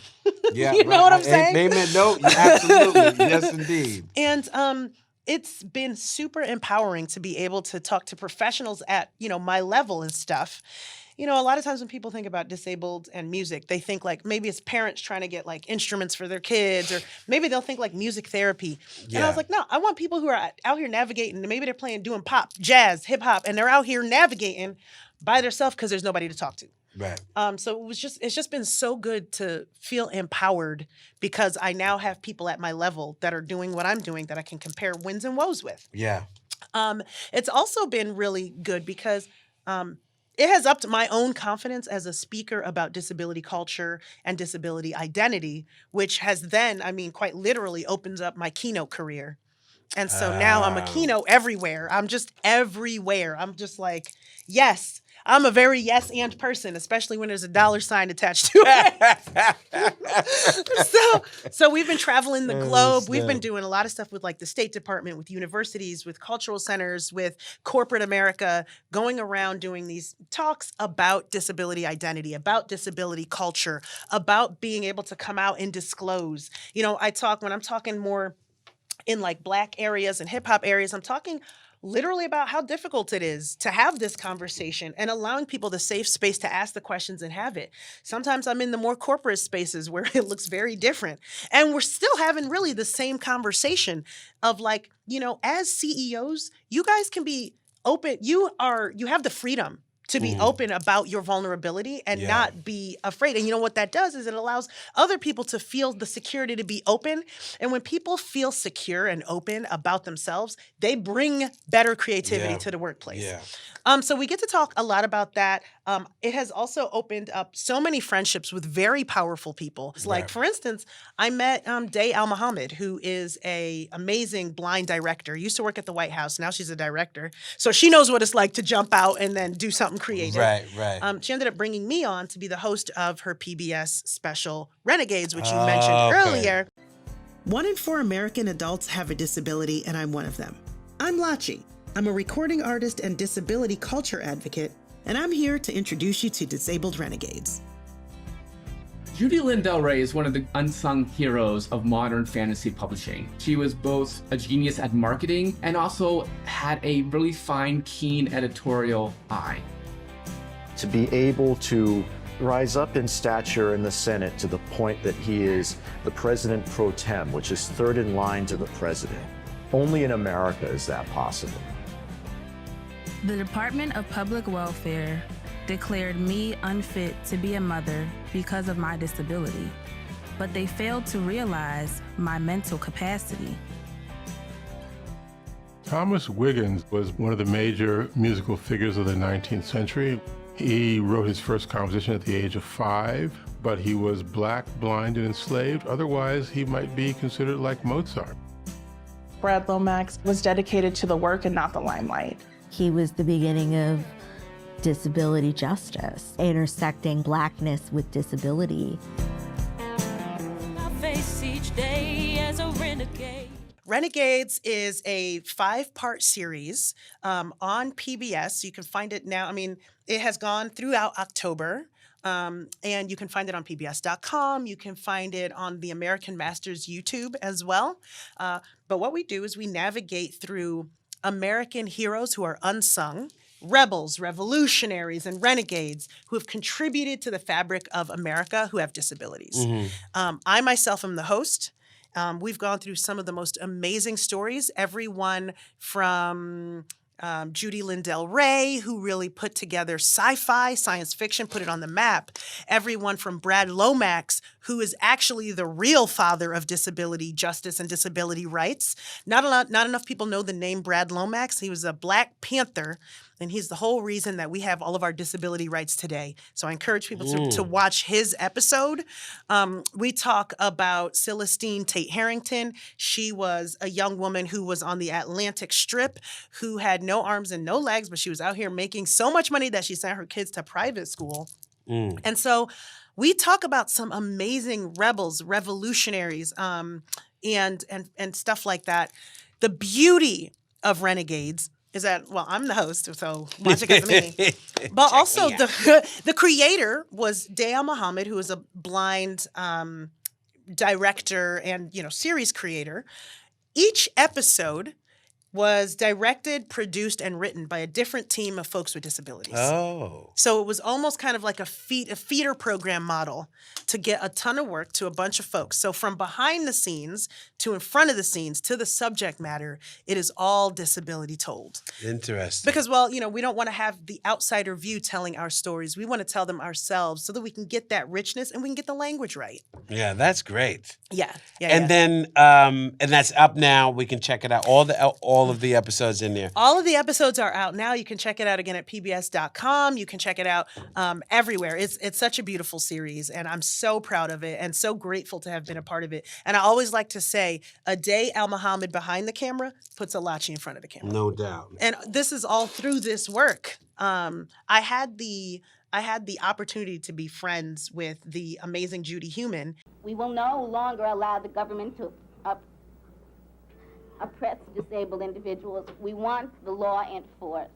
Yeah, you know what I'm saying? Amen. No, absolutely. Yes, indeed. And it's been super empowering to be able to talk to professionals at, my level and stuff. A lot of times when people think about disabled and music, they think like maybe it's parents trying to get like instruments for their kids, or maybe they'll think like music therapy. Yeah. And I was like, no, I want people who are out here navigating. Maybe they're doing pop, jazz, hip hop, and they're out here navigating by themselves because there's nobody to talk to. Right. So it's just been so good to feel empowered, because I now have people at my level that are doing what I'm doing that I can compare wins and woes with. Yeah. It's also been really good because it has upped my own confidence as a speaker about disability culture and disability identity, which has then, quite literally opens up my keynote career. And so now I'm a keynote everywhere. I'm just everywhere. I'm just like, yes. I'm a very yes and person, especially when there's a $sign attached to it. so we've been traveling the globe. We've been doing a lot of stuff with like the State Department, with universities, with cultural centers, with corporate America, going around doing these talks about disability identity, about disability culture, about being able to come out and disclose. You know, when I'm talking more in like Black areas and hip hop areas, I'm talking literally about how difficult it is to have this conversation and allowing people the safe space to ask the questions and have it. Sometimes I'm in the more corporate spaces where it looks very different. And we're still having really the same conversation of like, you know, as CEOs, you guys can be open. You have the freedom to be open about your vulnerability and not be afraid. And you know what that does is it allows other people to feel the security to be open. And when people feel secure and open about themselves, they bring better creativity to the workplace. So we get to talk a lot about that. It has also opened up so many friendships with very powerful people. Like, for instance, I met Day Al-Mohammed, who is an amazing blind director. Used to work at the White House. Now she's a director. So she knows what it's like to jump out and then do something creative. Right. She ended up bringing me on to be the host of her PBS special, Renegades, which you mentioned earlier. 1 in 4 American adults have a disability, and I'm one of them. I'm Lachi. I'm a recording artist and disability culture advocate, and I'm here to introduce you to Disabled Renegades. Judy Lindell Ray is one of the unsung heroes of modern fantasy publishing. She was both a genius at marketing and also had a really fine, keen editorial eye. To be able to rise up in stature in the Senate to the point that he is the president pro tem, which is third in line to the president. Only in America is that possible. The Department of Public Welfare declared me unfit to be a mother because of my disability, but they failed to realize my mental capacity. Thomas Wiggins was one of the major musical figures of the 19th century. He wrote his first composition at the age of 5, but he was Black, blind, and enslaved. Otherwise, he might be considered like Mozart. Brad Lomax was dedicated to the work and not the limelight. He was the beginning of disability justice, intersecting Blackness with disability. I face each day as a renegade. Renegades is a 5-part series on PBS. You can find it now. I mean, it has gone throughout October. And you can find it on PBS.com. You can find it on the American Masters YouTube as well. But what we do is we navigate through American heroes who are unsung, rebels, revolutionaries, and renegades who have contributed to the fabric of America who have disabilities. I myself am the host. We've gone through some of the most amazing stories, everyone from Judy Lindell Ray, who really put together sci-fi, science fiction, put it on the map. Everyone from Brad Lomax, who is actually the real father of disability justice and disability rights. Not enough people know the name Brad Lomax. He was a Black Panther, and he's the whole reason that we have all of our disability rights today. So I encourage people to watch his episode. We talk about Celestine Tate Harrington. She was a young woman who was on the Atlantic Strip, who had no arms and no legs, but she was out here making so much money that she sent her kids to private school. And so we talk about some amazing rebels, revolutionaries, and stuff like that. The beauty of Renegades is that, well, I'm the host, so watch it because of me. But also the creator was Day Al-Mohammed, who is a blind director and, series creator. Each episode was directed, produced, and written by a different team of folks with disabilities. Oh. So it was almost kind of like a feeder program model to get a ton of work to a bunch of folks. So from behind the scenes to in front of the scenes to the subject matter, it is all disability told. Interesting. Because, well, we don't want to have the outsider view telling our stories. We want to tell them ourselves so that we can get that richness and we can get the language right. Yeah, that's great. Yeah. And then, and that's up now. We can check it out. All all of the episodes in there? All of the episodes are out now. You can check it out again at pbs.com. You can check it out everywhere. It's such a beautiful series, and I'm so proud of it and so grateful to have been a part of it. And I always like to say, a day Al Muhammad behind the camera puts a Lachi in front of the camera. No doubt. And this is all through this work. I had the opportunity to be friends with the amazing Judy Heumann. We will no longer allow the government to oppress disabled individuals. We want the law enforced.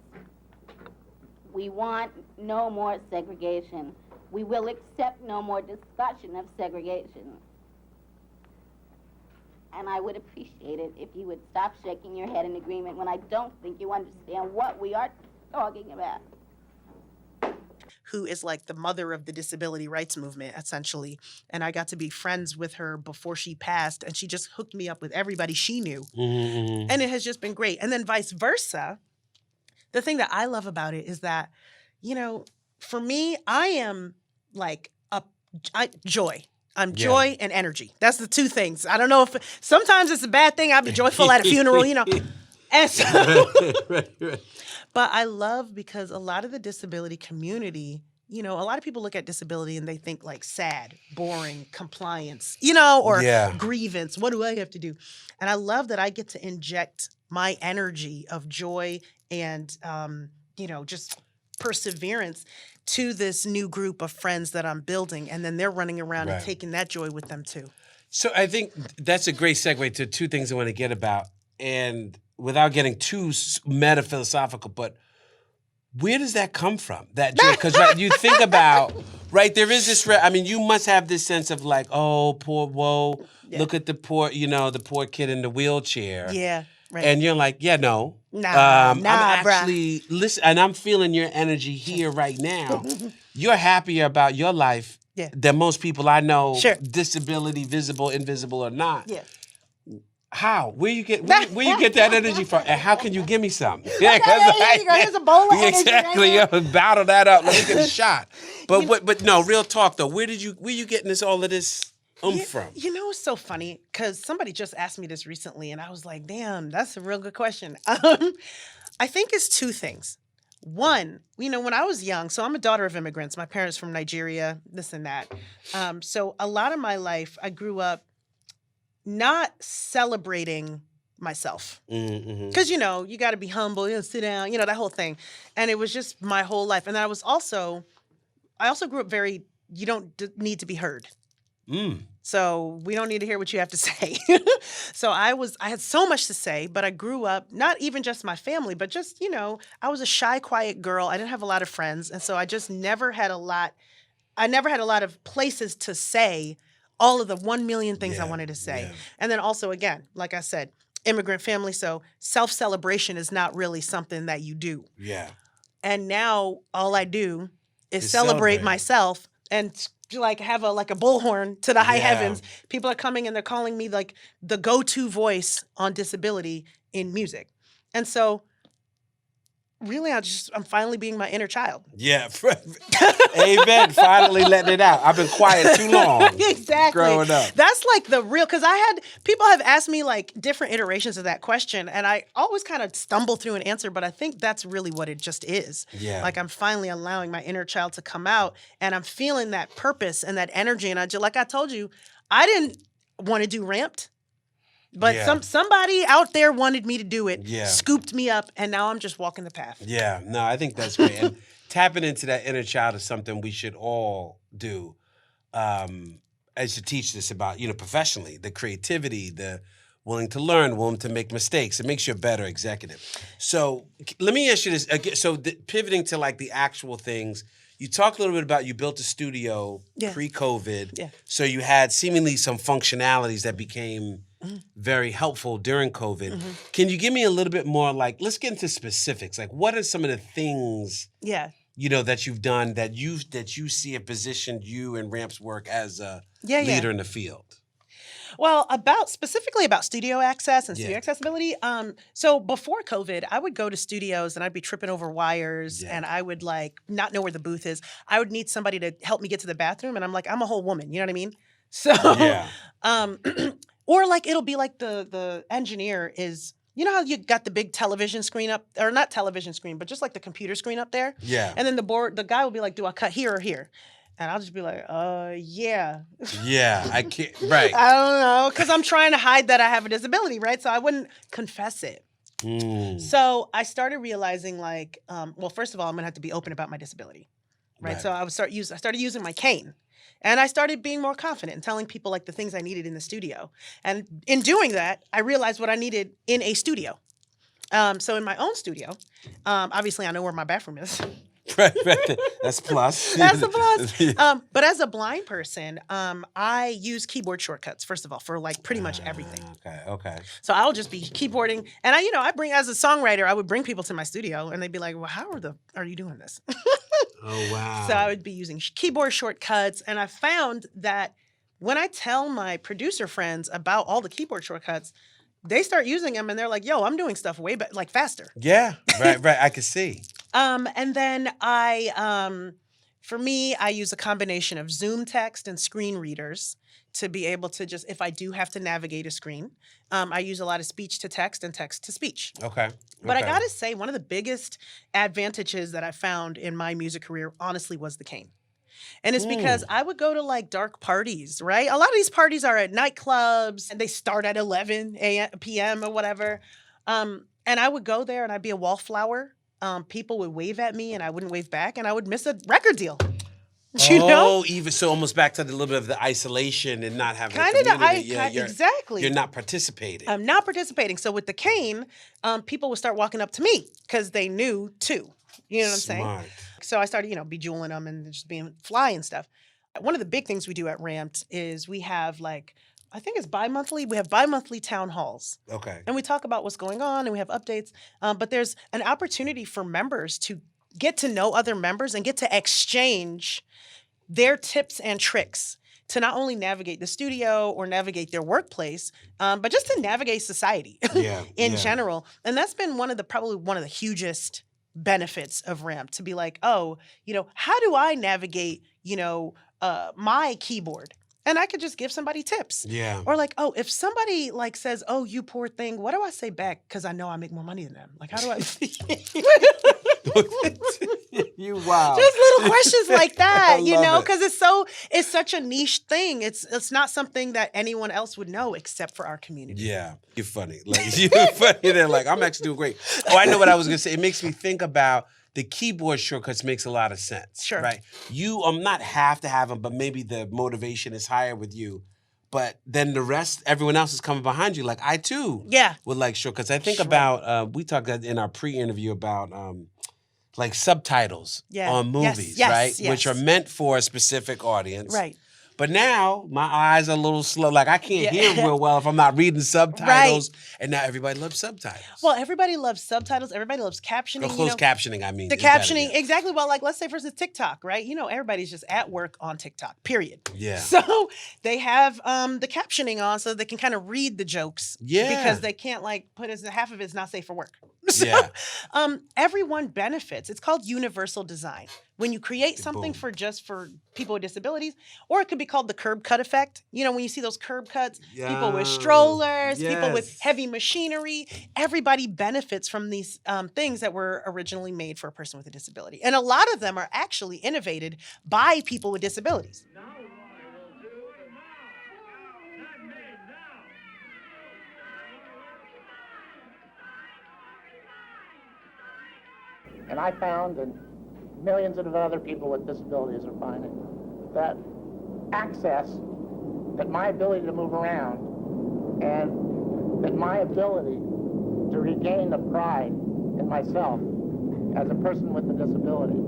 We want no more segregation. We will accept no more discussion of segregation. And I would appreciate it if you would stop shaking your head in agreement when I don't think you understand what we are talking about. Who is like the mother of the disability rights movement, essentially. And I got to be friends with her before she passed, and she just hooked me up with everybody she knew. Mm-hmm. And it has just been great. And then vice versa. The thing that I love about it is that, you know, for me, I am like joy. I'm joy and energy. That's the two things. I don't know if sometimes it's a bad thing. I'll be joyful at a funeral, you know. And so, but I love because a lot of the disability community, you know, a lot of people look at disability and they think like sad, boring, compliance, you know, or grievance. What do I have to do? And I love that I get to inject my energy of joy and, you know, just perseverance to this new group of friends that I'm building. And then they're running around and taking that joy with them too. So I think that's a great segue to two things I want to get about. And without getting too meta-philosophical, but where does that come from? That joy? Because you think about, there is this, I mean, you must have this sense of like, oh, poor, whoa, look at the poor, you know, the poor kid in the wheelchair. Yeah, right. And you're like, no. I'm actually, listen, and I'm feeling your energy here right now. You're happier about your life than most people I know, disability, visible, invisible, or not. Yeah. How? Where you get that energy from? And how can you give me some? Yeah, here's a bowl of energy. Exactly. Right bottle that up. Let me get a shot. But no, real talk though. Where you getting all of this from? You know, it's so funny because somebody just asked me this recently, and I was like, "Damn, that's a real good question." I think it's two things. One, you know, when I was young, so I'm a daughter of immigrants. My parents from Nigeria, this and that. So a lot of my life, I grew up not celebrating myself. Because, you know, you got to be humble, you know, sit down, you know, that whole thing. And it was just my whole life. And I also grew up you don't need to be heard. So we don't need to hear what you have to say. So I had so much to say, but I grew up, not even just my family, but just, you know, I was a shy, quiet girl. I didn't have a lot of friends. And so I just never had a lot of places to say all of the 1 million things I wanted to say. Yeah. And then also, again, like I said, immigrant family, so self-celebration is not really something that you do. Yeah. And now all I do is celebrate myself and like have a bullhorn to the high heavens. People are coming and they're calling me like the go-to voice on disability in music. And so really, I'm finally being my inner child. Yeah. Amen. Finally letting it out. I've been quiet too long. Exactly. Growing up. That's like the real, because people have asked me like different iterations of that question, and I always kind of stumble through an answer, but I think that's really what it just is. Yeah. Like I'm finally allowing my inner child to come out, and I'm feeling that purpose and that energy. And like I told you, I didn't want to do Ramped. But somebody out there wanted me to do it, scooped me up, and now I'm just walking the path. Yeah, no, I think that's great. And tapping into that inner child is something we should all do. As you teach this about, you know, professionally, the creativity, the willing to learn, willing to make mistakes. It makes you a better executive. So let me ask you this. Again, so pivoting to like the actual things, you talked a little bit about you built a studio pre-COVID. Yeah. So you had seemingly some functionalities that became very helpful during COVID. Can you give me a little bit more, like, let's get into specifics. Like, what are some of the things, you know, that you've done that you see have positioned you and Ramp's work as a leader in the field? Well, specifically about studio access and studio accessibility. So before COVID, I would go to studios and I'd be tripping over wires and I would like not know where the booth is. I would need somebody to help me get to the bathroom, and I'm like, I'm a whole woman, you know what I mean? So, or like it'll be like the engineer is you know how you got the big television screen up, or not television screen, but just like the computer screen up there? Yeah. And then the guy will be like, do I cut here or here? And I'll just be like, yeah. Yeah, I can't, right. I don't know, because I'm trying to hide that I have a disability, right? So I wouldn't confess it. So I started realizing like, well, first of all, I'm gonna have to be open about my disability, right? So I started using my cane. And I started being more confident and telling people like the things I needed in the studio. And in doing that, I realized what I needed in a studio. So in my own studio, obviously I know where my bathroom is. Right. That's a plus. That's a plus. But as a blind person, I use keyboard shortcuts, first of all, for like pretty much everything. Okay. So I'll just be keyboarding. And I bring, as a songwriter, I would bring people to my studio and they'd be like, well, how are you doing this? Oh, wow. So I would be using keyboard shortcuts. And I found that when I tell my producer friends about all the keyboard shortcuts, they start using them and they're like, yo, I'm doing stuff way like faster. Yeah, right. I can see. And then for me, I use a combination of Zoom text and screen readers to be able to just, if I do have to navigate a screen, I use a lot of speech to text and text to speech. Okay. But I gotta say, one of the biggest advantages that I found in my music career, honestly, was the cane. And it's because I would go to like dark parties, right? A lot of these parties are at nightclubs and they start at 11 p.m. or whatever. And I would go there and I'd be a wallflower. People would wave at me and I wouldn't wave back and I would miss a record deal. You know? Even so, almost back to the little bit of the isolation and not having Kind a of community. exactly. You're not participating. I'm not participating. So with the cane, people would start walking up to me because they knew too. You know what I'm saying? So I started, bejeweling them and just being fly and stuff. One of the big things we do at Ramped is we have like, I think it's bi-monthly. We have bi-monthly town halls. Okay. And we talk about what's going on and we have updates. But there's an opportunity for members to get to know other members and get to exchange their tips and tricks to not only navigate the studio or navigate their workplace, but just to navigate society in general. And that's been probably one of the hugest benefits of Ramp, to be like, oh, how do I navigate, my keyboard? And I could just give somebody tips. Yeah. Or like, oh, if somebody like says, oh, you poor thing, what do I say back? Because I know I make more money than them. Like, how do I? You wow. Just little questions like that, because it's such a niche thing. It's not something that anyone else would know except for our community. Yeah. You're funny. Like, you're funny. They're like, I'm actually doing great. Oh, I know what I was going to say. It makes me think about the keyboard shortcuts makes a lot of sense. Sure. Right? You not have to have them, but maybe the motivation is higher with you. But then the rest, everyone else is coming behind you. Like, I too would like shortcuts. I think about, we talked in our pre-interview about like subtitles on movies, right? Yes. Which are meant for a specific audience. Right. But now my eyes are a little slow. Like I can't hear real well if I'm not reading subtitles. Right. And now everybody loves subtitles. Well, everybody loves subtitles. Everybody loves captioning. Closed captioning, I mean. The captioning, exactly. Well, like let's say for instance TikTok, right? Everybody's just at work on TikTok, period. Yeah. So they have the captioning on so they can kind of read the jokes. Yeah. Because they can't half of it's not safe for work. So everyone benefits. It's called universal design. When you create something for people with disabilities, or it could be called the curb cut effect. When you see those curb cuts, people with strollers, people with heavy machinery, everybody benefits from these things that were originally made for a person with a disability. And a lot of them are actually innovated by people with disabilities. And I found, and millions of other people with disabilities are finding, that access, that my ability to move around, and that my ability to regain the pride in myself as a person with a disability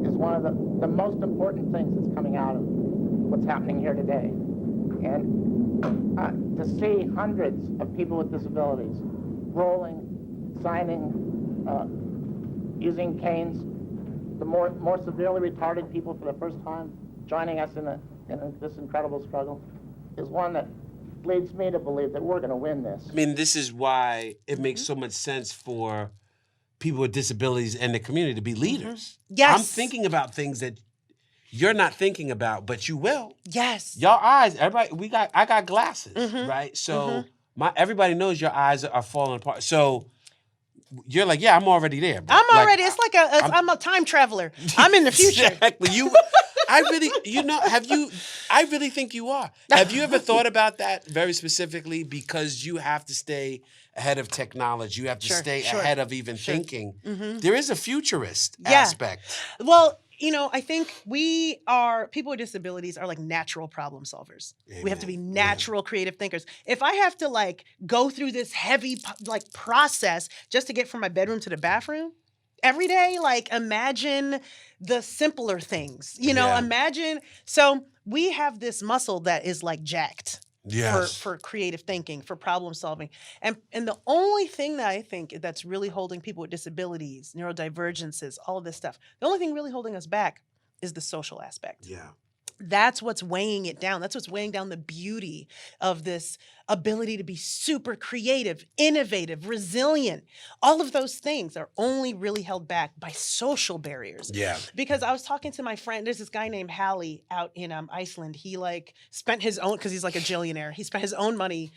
is one of the most important things that's coming out of what's happening here today. And to see hundreds of people with disabilities rolling, signing, using canes, the more severely retarded people for the first time joining us in this incredible struggle is one that leads me to believe that we're going to win this. I mean, this is why it makes so much sense for people with disabilities and the community to be leaders. Yes. I'm thinking about things that you're not thinking about, but you will. Yes. Y'all eyes, everybody, I got glasses, right? So everybody knows your eyes are falling apart. So you're like, yeah, I'm already there. Bro. I'm already. It's like I'm a time traveler. I'm in the future. Exactly. I really think you are. Have you ever thought about that very specifically? Because you have to stay ahead of technology. You have to stay ahead of even thinking. Mm-hmm. There is a futurist aspect. Well, I think people with disabilities are like natural problem solvers. Amen. We have to be natural creative thinkers. If I have to like go through this heavy like process just to get from my bedroom to the bathroom every day, like imagine the simpler things, imagine. So we have this muscle that is like jacked. Yes. For creative thinking, for problem solving. And the only thing that I think that's really holding people with disabilities, neurodivergences, all of this stuff, the only thing really holding us back is the social aspect. Yeah. That's what's weighing it down. That's what's weighing down the beauty of this ability to be super creative, innovative, resilient. All of those things are only really held back by social barriers. Yeah. Because I was talking to my friend, there's this guy named Hallie out in Iceland. He like spent his own, because he's like a jillionaire, he spent his own money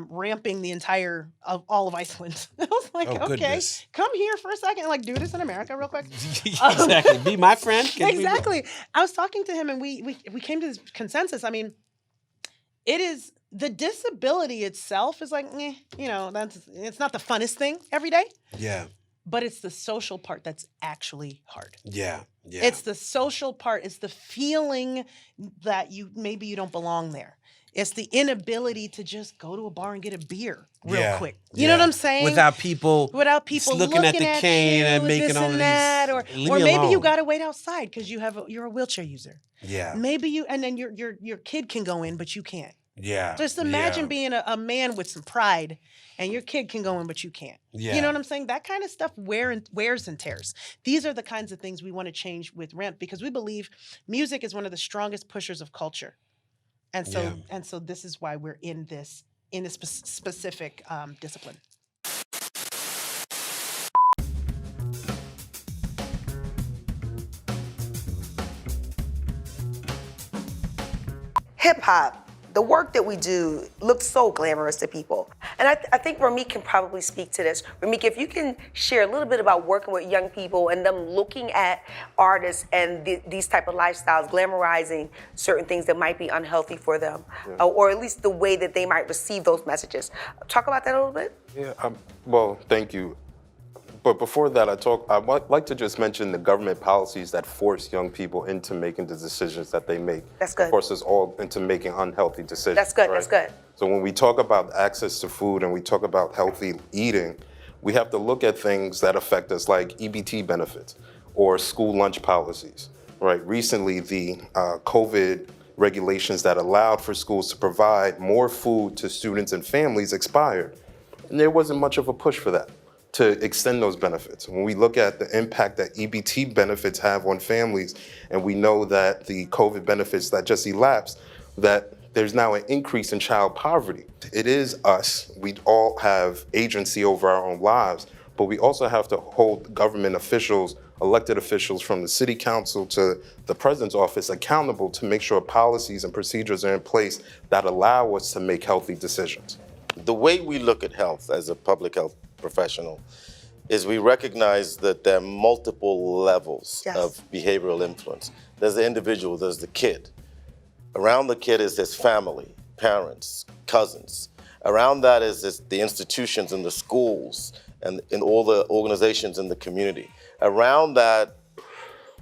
ramping the entire of all of Iceland. I was like, okay, goodness. Come here for a second and like do this in America real quick. Exactly. Be my friend. Exactly. I was talking to him and we came to this consensus. I mean, it is the disability itself is like, it's not the funnest thing every day. Yeah. But it's the social part that's actually hard. Yeah. Yeah. It's the social part. It's the feeling that maybe you don't belong there. It's the inability to just go to a bar and get a beer real quick. You know what I'm saying? Without people looking at the cane and making all of these. Or maybe you got to wait outside because you're a wheelchair user. Yeah. Maybe and then your kid can go in, but you can't. Yeah. Just imagine being a man with some pride and your kid can go in, but you can't. Yeah. You know what I'm saying? That kind of stuff wears and tears. These are the kinds of things we want to change with RAMP because we believe music is one of the strongest pushers of culture. And so this is why we're in this specific discipline. Hip hop, the work that we do looks so glamorous to people. And I think Ramik can probably speak to this. Ramik, if you can share a little bit about working with young people and them looking at artists and these type of lifestyles, glamorizing certain things that might be unhealthy for them, or at least the way that they might receive those messages. Talk about that a little bit. Yeah, well, thank you. But before that, I'd like to just mention the government policies that force young people into making the decisions that they make. That's good. Force us all into making unhealthy decisions. That's good, right? That's good. So when we talk about access to food and we talk about healthy eating, we have to look at things that affect us like EBT benefits or school lunch policies, right? Recently, the COVID regulations that allowed for schools to provide more food to students and families expired. And there wasn't much of a push for that, to extend those benefits. When we look at the impact that EBT benefits have on families, and we know that the COVID benefits that just elapsed, that there's now an increase in child poverty. It is us. We all have agency over our own lives, but we also have to hold government officials, elected officials from the city council to the president's office accountable to make sure policies and procedures are in place that allow us to make healthy decisions. The way we look at health as a public health professional is we recognize that there are multiple levels of behavioral influence. There's the individual, there's the kid. Around the kid is his family, parents, cousins. Around that is the institutions and the schools and in all the organizations in the community. Around that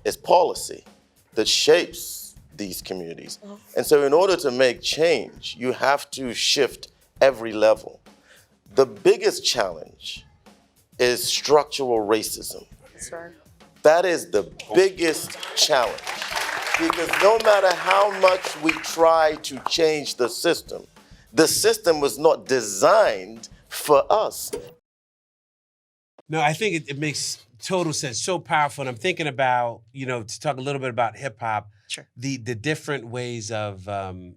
is policy that shapes these communities. And so in order to make change, you have to shift every level. The biggest challenge is structural racism. That's right. That is the biggest challenge. Because no matter how much we try to change the system was not designed for us. No, I think it makes total sense, so powerful. And I'm thinking about, to talk a little bit about hip hop, the different ways of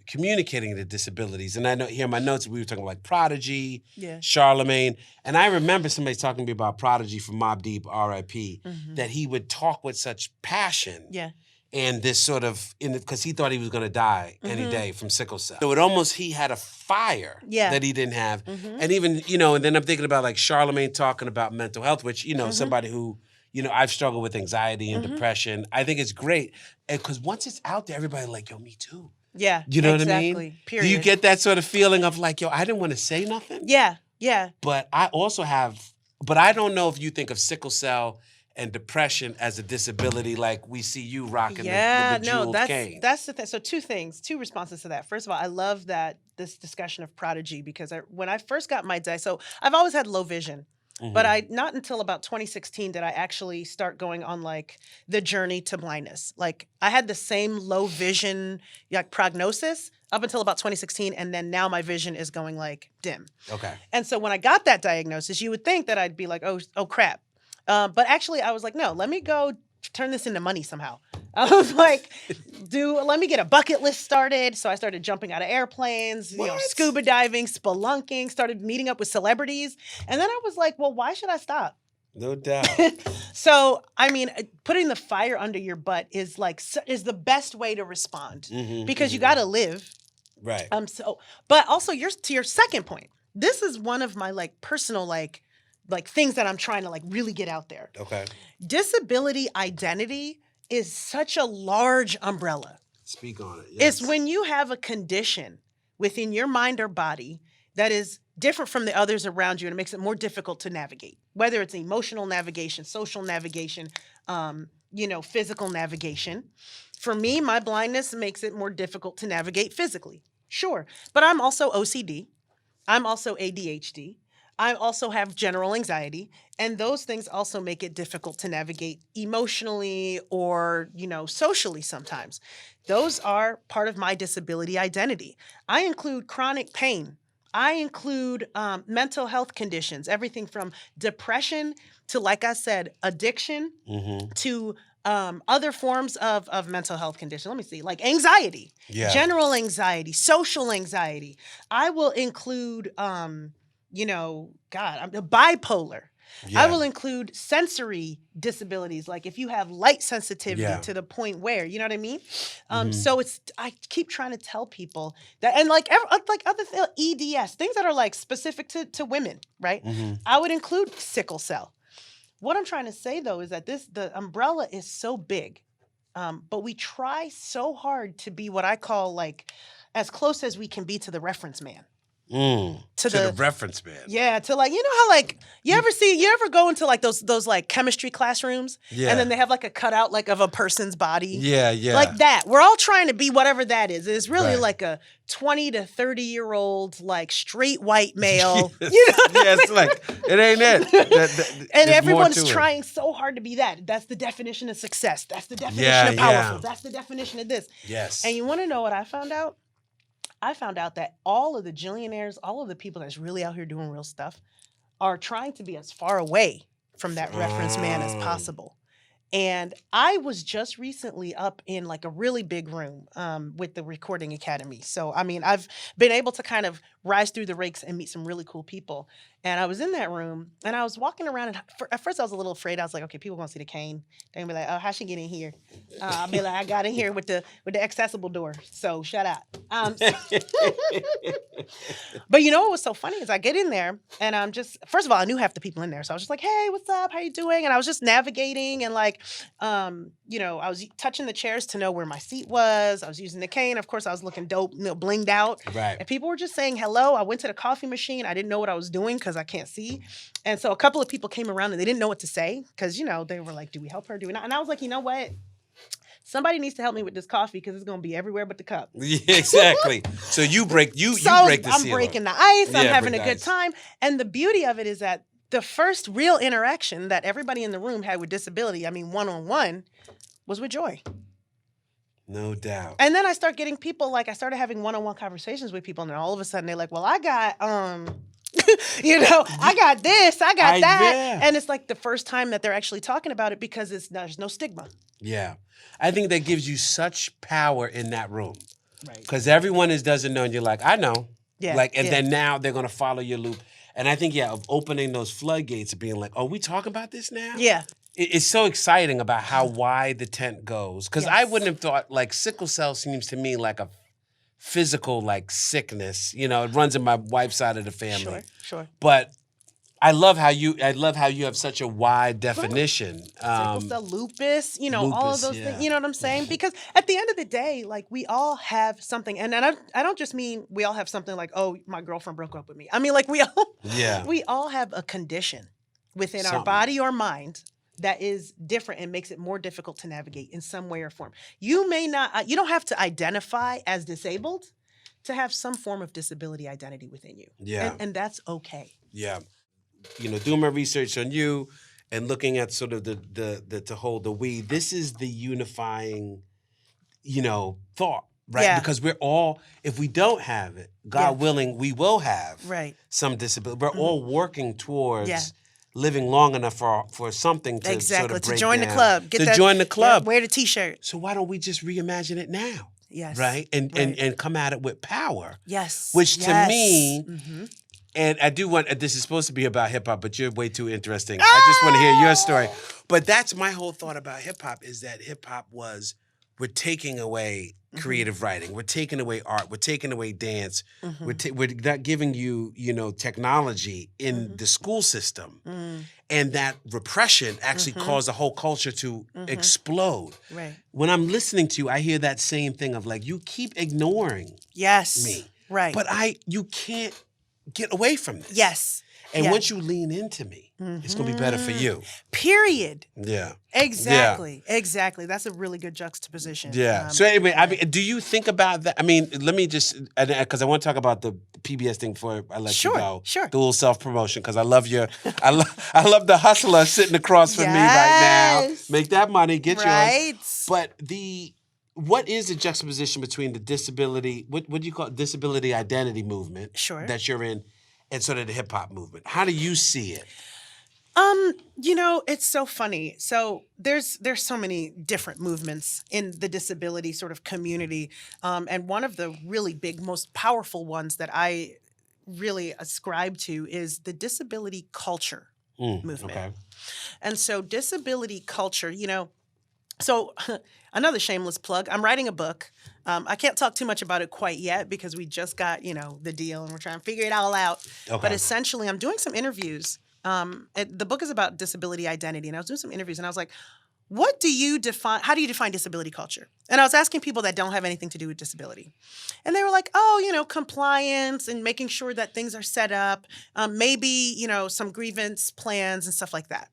communicating the disabilities. And I know here in my notes, we were talking like Prodigy, Charlemagne. And I remember somebody talking to me about Prodigy from Mobb Deep, R.I.P., that he would talk with such passion. Yeah. and this sort of, because he thought he was going to die any day from sickle cell. So it almost, he had a fire that he didn't have. And even, and then I'm thinking about like Charlemagne talking about mental health, which, somebody who, I've struggled with anxiety and depression. I think it's great. Because once it's out there, everybody's like, yo, me too. Yeah, You know exactly. what I mean? Period. Do you get that sort of feeling of like, yo, I didn't want to say nothing? Yeah, yeah. But I also but I don't know if you think of sickle cell and depression as a disability like we see you rocking the bejeweled cane. That's the thing. So two responses to that. First of all, I love this discussion of prodigy because when I first got my so I've always had low vision. But not until about 2016 did I actually start going on like the journey to blindness. Like I had the same low vision like prognosis up until about 2016, and then now my vision is going like dim. Okay. And so when I got that diagnosis, you would think that I'd be like, oh crap. But actually I was like, no, let me go turn this into money somehow. I was like, let me get a bucket list started. So I started jumping out of airplanes, scuba diving, spelunking, started meeting up with celebrities. And then I was like, well, why should I stop? No doubt. So, I mean, putting the fire under your butt is the best way to respond because you got to live. Right. But also to your second point, this is one of my like personal like things that I'm trying to like really get out there. Okay. Disability identity is such a large umbrella. Speak on it. Yes. It's when you have a condition within your mind or body that is different from the others around you and it makes it more difficult to navigate, whether it's emotional navigation, social navigation, physical navigation. For me, my blindness makes it more difficult to navigate physically. Sure. But I'm also OCD. I'm also ADHD. I also have general anxiety, and those things also make it difficult to navigate emotionally or, socially sometimes. Those are part of my disability identity. I include chronic pain. I include mental health conditions, everything from depression to, like I said, addiction to other forms of mental health conditions. Let me see, like anxiety, general anxiety, social anxiety. I will include... I'm bipolar. Yeah. I will include sensory disabilities, like if you have light sensitivity to the point where, you know what I mean? So I keep trying to tell people that, and like other EDS, things that are like specific to women, right? I would include sickle cell. What I'm trying to say though is that the umbrella is so big, but we try so hard to be what I call like as close as we can be to the reference man. To the reference man. Yeah, to like, how like, you ever go into like those like chemistry classrooms? Yeah. And then they have like a cutout like of a person's body? Yeah. Like that. We're all trying to be whatever that is. It's really like a 20 to 30-year-old like straight white male. Yes, like, it ain't it. And everyone's trying so hard to be that. That's the definition of success. That's the definition of powerful. That's the definition of this. Yes. And you want to know what I found out? I found out that all of the jillionaires, all of the people that's really out here doing real stuff are trying to be as far away from that reference man as possible. And I was just recently up in like a really big room with the Recording Academy. So, I mean, I've been able to kind of rise through the ranks and meet some really cool people. And I was in that room and I was walking around and at first I was a little afraid. I was like, okay, people gonna see the cane. They're gonna be like, oh, how'd she get in here? I'll be like, I got in here with the accessible door. So shut up. But you know what was so funny is I get in there and I'm just, first of all, I knew half the people in there. So I was just like, hey, what's up? How you doing? And I was just navigating and like, I was touching the chairs to know where my seat was. I was using the cane. Of course, I was looking dope, blinged out. Right. And people were just saying hello. I went to the coffee machine. I didn't know what I was doing because I can't see. And so a couple of people came around and they didn't know what to say because, they were like, do we help her? Do we not? And I was like, you know what? Somebody needs to help me with this coffee because it's going to be everywhere but the cup. Yeah, exactly. So you break the seal. I'm breaking the ice. I'm having a good time. And the beauty of it is that the first real interaction that everybody in the room had with disability, I mean, one-on-one, was with joy. No doubt. And then I start getting people, I started having one-on-one conversations with people, and then all of a sudden they're like, well, I got, I got this, I got that. Yeah. And it's like the first time that they're actually talking about it because there's no stigma. Yeah. I think that gives you such power in that room. Right. Because everyone doesn't know, and you're like, I know. Yeah. Then now they're going to follow your loop. And I think, of opening those floodgates of being like, oh, we talking about this now? Yeah. it's so exciting about how wide the tent goes. Because I wouldn't have thought, like, sickle cell seems to me like a physical, like, sickness. You know, it runs in my wife's side of the family. Sure. But I love how you have such a wide definition. Sickle cell, lupus, you know, all of lupus, those yeah. things. You know what I'm saying? Because at the end of the day, like, we all have something, and I don't just mean we all have something like, oh, my girlfriend broke up with me. I mean, like, we all have a condition within our body or mind that is different and makes it more difficult to navigate in some way or form. You may not, you don't have to identify as disabled to have some form of disability identity within you. Yeah. And that's okay. Yeah. You know, doing my research on you and looking at sort of the to hold the we, this is the unifying, you know, thought, right? Yeah. Because we're all, if we don't have it, God willing, we will have some disability. We're all working towards living long enough for something to sort of break to join down. the club. Join the club. Wear the t-shirt. So why don't we just reimagine it now? Yes. Right? And come at it with power. Yes. Which to me, and I do want, this is supposed to be about hip hop, but you're way too interesting. I just want to hear your story. But that's my whole thought about hip hop, is that hip hop was, we're taking away creative writing. We're taking away art. We're taking away dance. We're not giving you, you know, technology in the school system. And that repression actually caused the whole culture to explode. Right. When I'm listening to you, I hear that same thing of like, you keep ignoring me. Right. But you can't get away from this. Yes. And once you lean into me, it's going to be better for you. Period. Yeah. Exactly. Yeah. Exactly. That's a really good juxtaposition. Yeah. So anyway, I mean, do you think about that? I mean, let me just, because I want to talk about the PBS thing before I let you go. Sure. The little self-promotion, because I love I love the hustler sitting across from me right now. Make that money, get yours. But what is the juxtaposition between the disability, what do you call it, disability identity movement that you're in, and sort of the hip hop movement? How do you see it? You know, it's so funny. So there's so many different movements in the disability sort of community. And one of the really big, most powerful ones that I really ascribe to is the disability culture movement. Okay. And so disability culture, you know, so another shameless plug, I'm writing a book. I can't talk too much about it quite yet because we just got, you know, the deal and we're trying to figure it all out. Okay. But essentially, I'm doing some interviews. The book is about disability identity, and I was doing some interviews, and I was like, how do you define disability culture? And I was asking people that don't have anything to do with disability. And they were like, oh, you know, compliance and making sure that things are set up, maybe, you know, some grievance plans and stuff like that.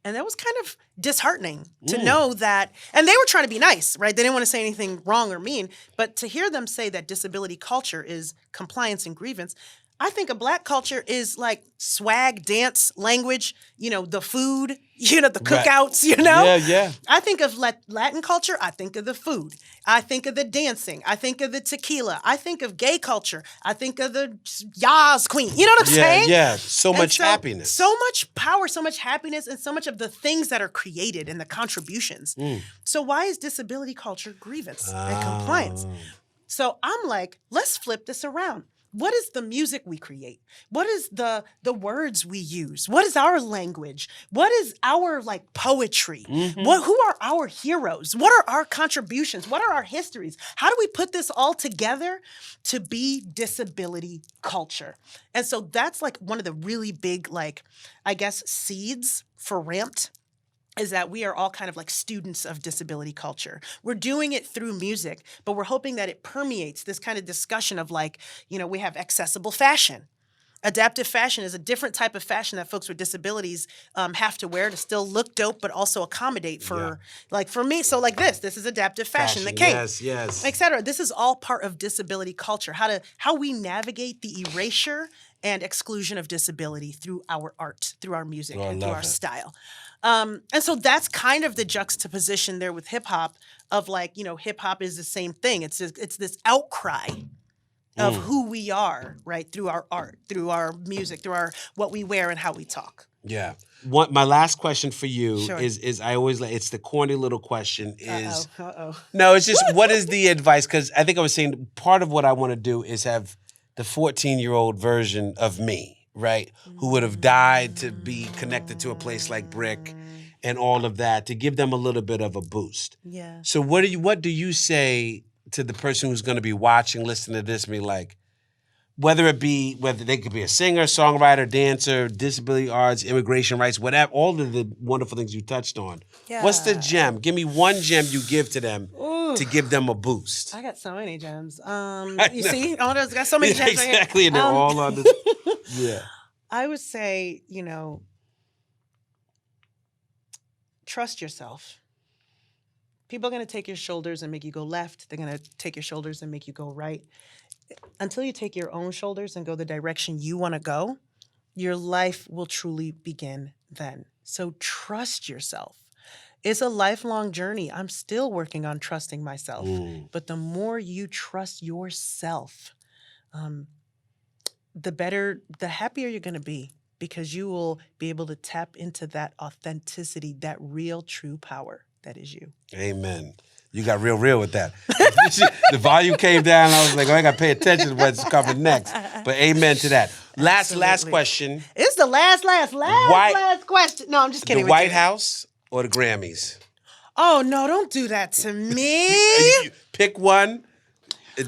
And that was kind of disheartening to know that, and they were trying to be nice, right? They didn't want to say anything wrong or mean, but to hear them say that disability culture is compliance and grievance, I think of Black culture is like swag, dance, language, you know, the food, you know, the cookouts, you know? Yeah. I think of Latin culture, I think of the food. I think of the dancing. I think of the tequila. I think of gay culture. I think of the Yas queen. You know what I'm saying? Yeah, so much happiness. So much power, so much happiness, and so much of the things that are created and the contributions. So why is disability culture grievance and compliance? So I'm like, let's flip this around. What is the music we create? What is the words we use? What is our language? What is our like poetry? Who are our heroes? What are our contributions? What are our histories? How do we put this all together to be disability culture? And so that's like one of the really big, like, I guess, seeds for Ramped, is that we are all kind of like students of disability culture. We're doing it through music, but we're hoping that it permeates this kind of discussion of like, you know, we have accessible fashion. Adaptive fashion is a different type of fashion that folks with disabilities have to wear to still look dope, but also accommodate for, like for me. So like this is adaptive fashion that came, yes, et cetera. This is all part of disability culture, how we navigate the erasure and exclusion of disability through our art, through our music, and through our style. And so that's kind of the juxtaposition there with hip hop of like, you know, hip hop is the same thing. It's this outcry of who we are, right? Through our art, through our music, through our what we wear and how we talk. Yeah. My last question for you is I always like, it's the corny little question is, no, it's just, what is the advice? Because I think I was saying part of what I want to do is have the 14-year-old version of me, right? Who would have died to be connected to a place like BRIC and all of that to give them a little bit of a boost. Yeah. So what do you say to the person who's going to be watching, listening to this, and be like, whether they could be a singer, songwriter, dancer, disability arts, immigration rights, whatever, all of the wonderful things you touched on. Yeah. What's the gem? Give me one gem you give to them to give them a boost. I got so many gems. You see, all those got so many gems. Exactly, right and they're all on the yeah. I would say, trust yourself. People are going to take your shoulders and make you go left. They're going to take your shoulders and make you go right. Until you take your own shoulders and go the direction you want to go, your life will truly begin then. So trust yourself. It's a lifelong journey. I'm still working on trusting myself. But the more you trust yourself, the happier you're going to be, because you will be able to tap into that authenticity, that real, true power that is you. Amen. You got real with that. The volume came down. I was like, I got to pay attention to what's coming next. But amen to that. Last question. It's the last question. No, I'm just kidding. The White House or the Grammys? Oh, no, don't do that to me. Pick one.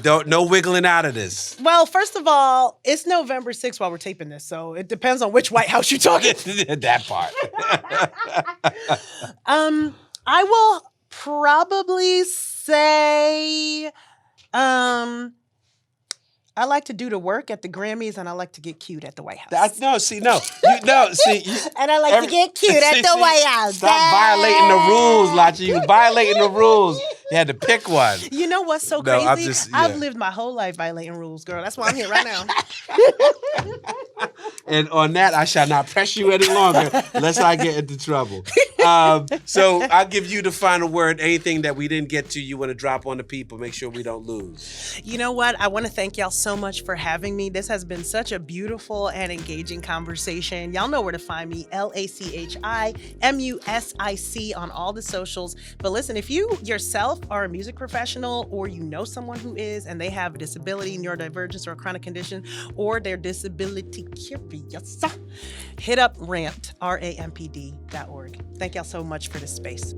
No wiggling out of this. Well, first of all, it's November 6th while we're taping this, so it depends on which White House you're talking. That part. I will probably say I like to do the work at the Grammys, and I like to get cute at the White House. And I like to get cute at the White House. Stop violating the rules, Lachi. You violating the rules. You had to pick one. You know what's so crazy? I've lived my whole life violating rules, girl. That's why I'm here right now. And on that, I shall not press you any longer, lest I get into trouble. So I'll give you the final word. Anything that we didn't get to, you want to drop on the people, make sure we don't lose. You know what? I want to thank y'all so much for having me. This has been such a beautiful and engaging conversation. Y'all know where to find me, LACHIMUSIC on all the socials. But listen, if you yourself are a music professional, or you know someone who is, and they have a disability, neurodivergence, or a chronic condition, or they're disability curious, hit up RAMPD.org. Thank y'all so much for this space.